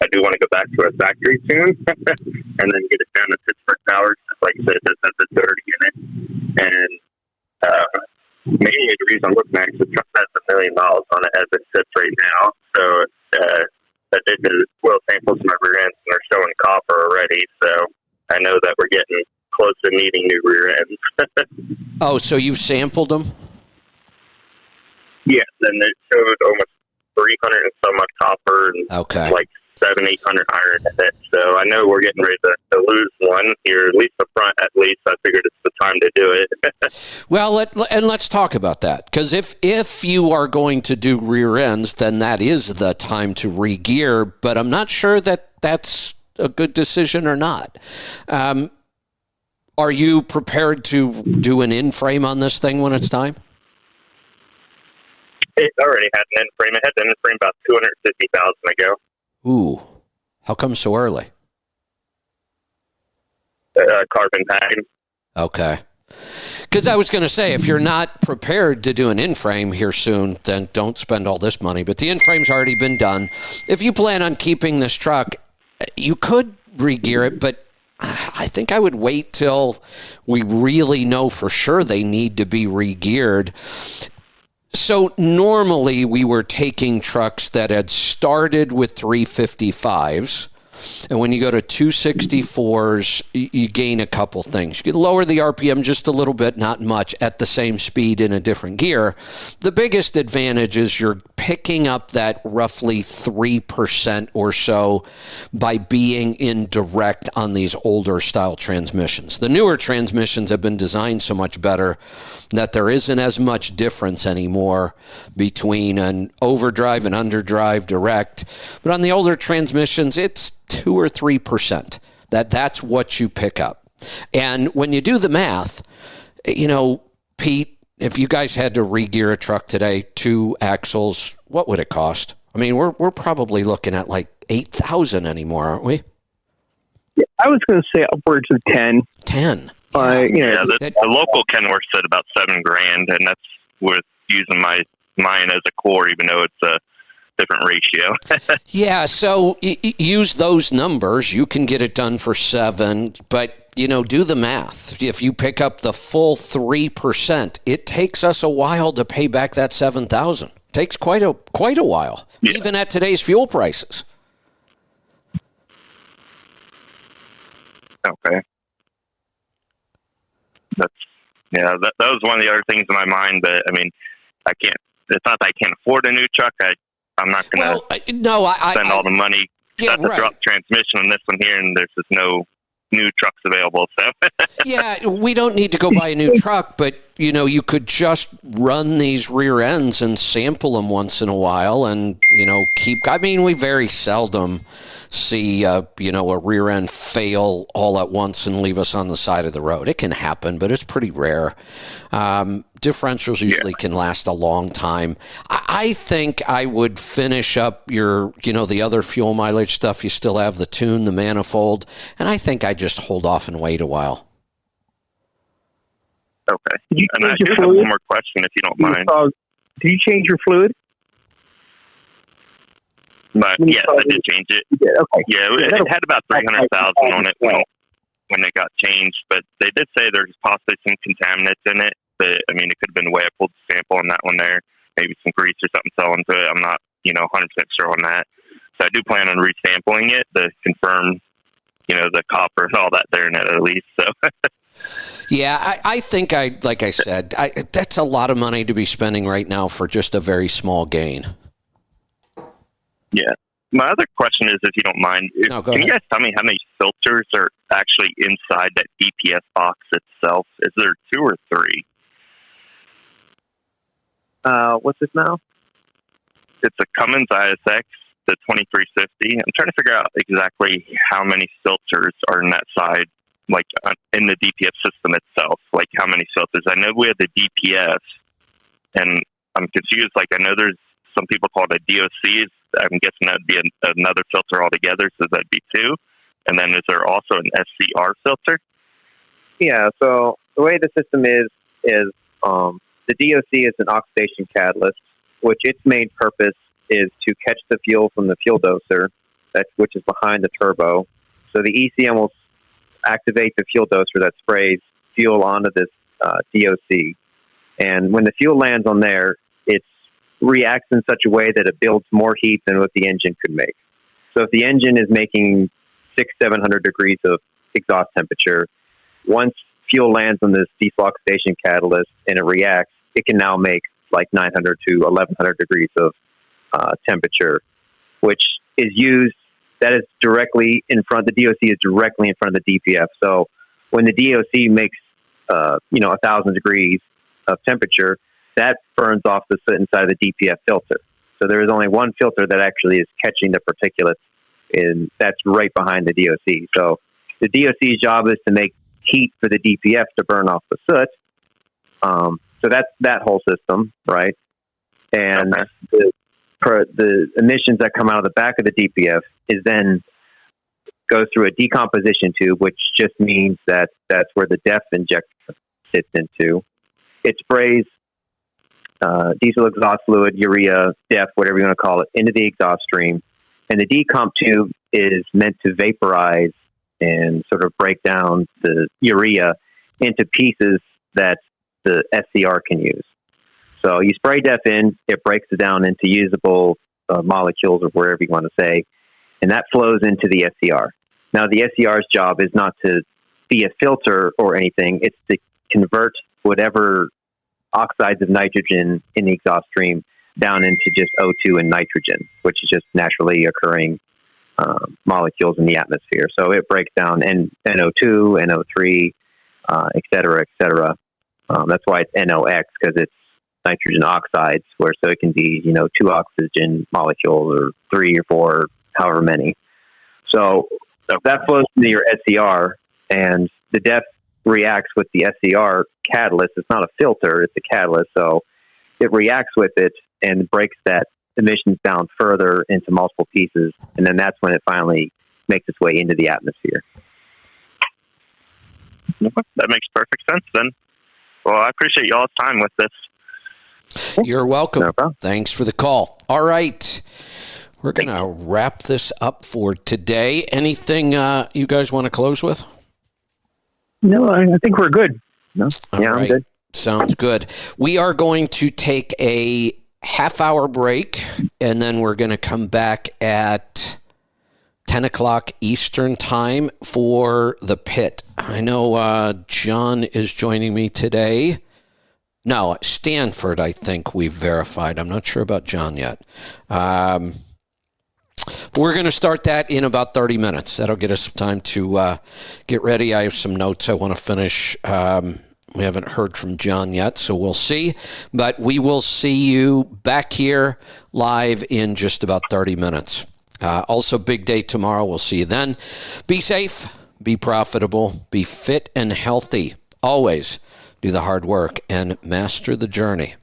[SPEAKER 5] I do want to go back to a factory soon and then get it down to Pittsburgh Towers. Like I said, it has a dirty in it. And mainly the reason I'm looking at it is the truck has 1 million miles on it as it sits right now. So I did the oil samples from my rear ends, and they're showing copper already. So I know that we're getting close to needing new rear ends.
[SPEAKER 1] Oh, so you've sampled them?
[SPEAKER 5] Yes, and it showed almost 300 and so much copper and like 700-800 iron in it. So I know we're getting ready to lose one here, at least the front. At least I figured it's the time to do it.
[SPEAKER 1] Well, let's talk about that, because if you are going to do rear ends, then that is the time to re-gear. But I'm not sure that that's a good decision or not. Are you prepared to do an in-frame on this thing when it's time?
[SPEAKER 5] It already had an end-frame. It had an end-frame about 250,000 ago.
[SPEAKER 1] Ooh. How come so early?
[SPEAKER 5] Carbon padding.
[SPEAKER 1] Okay. Because I was going to say, if you're not prepared to do an in-frame here soon, then don't spend all this money. But the in-frame's already been done. If you plan on keeping this truck, you could re-gear it, but I think I would wait till we really know for sure they need to be re-geared. So normally we were taking trucks that had started with 355s, and when you go to 264s, you gain a couple things. You can lower the RPM just a little bit, not much, at the same speed in a different gear. The biggest advantage is you're picking up that roughly 3% or so by being in direct on these older style transmissions. The newer transmissions have been designed so much better that there isn't as much difference anymore between an overdrive and underdrive direct. But on the older transmissions, it's 2 or 3%. That's what you pick up. And when you do the math, Pete, if you guys had to re-gear a truck today, 2 axles, what would it cost? I mean, we're probably looking at like $8,000 anymore, aren't we?
[SPEAKER 2] Yeah, I was going to say upwards of 10.
[SPEAKER 1] 10.
[SPEAKER 5] The local Kenworth said about $7,000, and that's with using mine as a core, even though it's a
[SPEAKER 9] different ratio.
[SPEAKER 1] Yeah, so use those numbers. You can get it done for 7, but do the math. If you pick up the full 3%, it takes us a while to pay back that $7,000. Takes quite a while, even at today's fuel prices.
[SPEAKER 9] Okay. That was one of the other things in my mind. But I mean, I can't. It's not that I can't afford a new truck. I'm not going to spend all the money.
[SPEAKER 1] Yeah,
[SPEAKER 9] to drop transmission on this one here, and there's just no new trucks available. So
[SPEAKER 1] yeah, we don't need to go buy a new truck, but you could just run these rear ends and sample them once in a while, and I mean, we very seldom see a rear end fail all at once and leave us on the side of the road. It can happen, but it's pretty rare. Differentials usually can last a long time. I think I would finish up your, the other fuel mileage stuff. You still have the tune, the manifold, and I think I just hold off and wait a while.
[SPEAKER 9] Okay. And I do have one more question, if you don't mind.
[SPEAKER 2] Did you change your fluid?
[SPEAKER 9] But yes, I did change it.
[SPEAKER 2] Okay.
[SPEAKER 9] Yeah, it had about 300,000 on it when it got changed, but they did say there's possibly some contaminants in it. But I mean, it could have been the way I pulled the sample on that one there. Maybe some grease or something fell into it. I'm not, 100% sure on that. So I do plan on resampling it to confirm, the copper and all that there in it at least. So.
[SPEAKER 1] Yeah, I think like I said, that's a lot of money to be spending right now for just a very small gain.
[SPEAKER 9] Yeah. My other question is, if you don't mind, can you guys tell me how many filters are actually inside that DPF box itself? Is there 2 or 3?
[SPEAKER 3] What's this now?
[SPEAKER 9] It's a Cummins ISX, the 2350. I'm trying to figure out exactly how many filters are in that side, like in the DPF system itself. Like how many filters? I know we have the DPF, and I'm confused. Like I know there's some people call it a DOC. I'm guessing that'd be another filter altogether, so that'd be 2. And then is there also an SCR filter?
[SPEAKER 3] Yeah, so the way the system is the DOC is an oxidation catalyst, which its main purpose is to catch the fuel from the fuel doser, which is behind the turbo. So the ECM will activate the fuel doser that sprays fuel onto this DOC. And when the fuel lands on there, it reacts in such a way that it builds more heat than what the engine could make. So if the engine is making 600-700 degrees of exhaust temperature, once fuel lands on this diesel oxidation catalyst and it reacts, it can now make like 900 to 1100 degrees of temperature, which is used, that is directly in front, the DOC is directly in front of the DPF. So when the DOC makes, 1,000 degrees of temperature, that burns off the soot inside of the DPF filter. So there is only one filter that actually is catching the particulates, and that's right behind the DOC. So the DOC's job is to make heat for the DPF to burn off the soot. So that's that whole system, right? And the emissions that come out of the back of the DPF is then goes through a decomposition tube, which just means that that's where the DEF injector sits into. It sprays diesel exhaust fluid, urea, DEF, whatever you want to call it, into the exhaust stream. And the decomp tube is meant to vaporize and sort of break down the urea into pieces that the SCR can use. So you spray DEF in, it breaks it down into usable molecules or wherever you want to say, and that flows into the SCR. Now, the SCR's job is not to be a filter or anything. It's to convert whatever oxides of nitrogen in the exhaust stream down into just O2 and nitrogen, which is just naturally occurring molecules in the atmosphere. So it breaks down NO2, NO3, et cetera, et cetera. That's why it's NOx, because it's nitrogen oxides, so it can be, 2 oxygen molecules or 3 or 4, however many. So that flows into your SCR, and the DEF reacts with the SCR catalyst. It's not a filter, it's a catalyst. So it reacts with it and breaks that emissions down further into multiple pieces. And then that's when it finally makes its way into the atmosphere.
[SPEAKER 9] That makes perfect sense then. Well, I appreciate y'all's time with this.
[SPEAKER 1] You're welcome.
[SPEAKER 3] No problem.
[SPEAKER 1] Thanks for the call. All right. We're going to wrap this up for today. Anything you guys want to close with?
[SPEAKER 2] No, I think we're good. No?
[SPEAKER 1] All
[SPEAKER 3] Yeah,
[SPEAKER 1] right.
[SPEAKER 3] I'm good.
[SPEAKER 1] Sounds good. We are going to take a half-hour break, and then we're going to come back at 10 o'clock Eastern time for the pit. I know John is joining me today. No, Stanford, I think we've verified. I'm not sure about John yet. We're going to start that in about 30 minutes. That'll get us time to get ready. I have some notes I want to finish. We haven't heard from John yet, so we'll see. But we will see you back here live in just about 30 minutes. Also, big day tomorrow. We'll see you then. Be safe, be profitable, be fit and healthy. Always do the hard work and master the journey.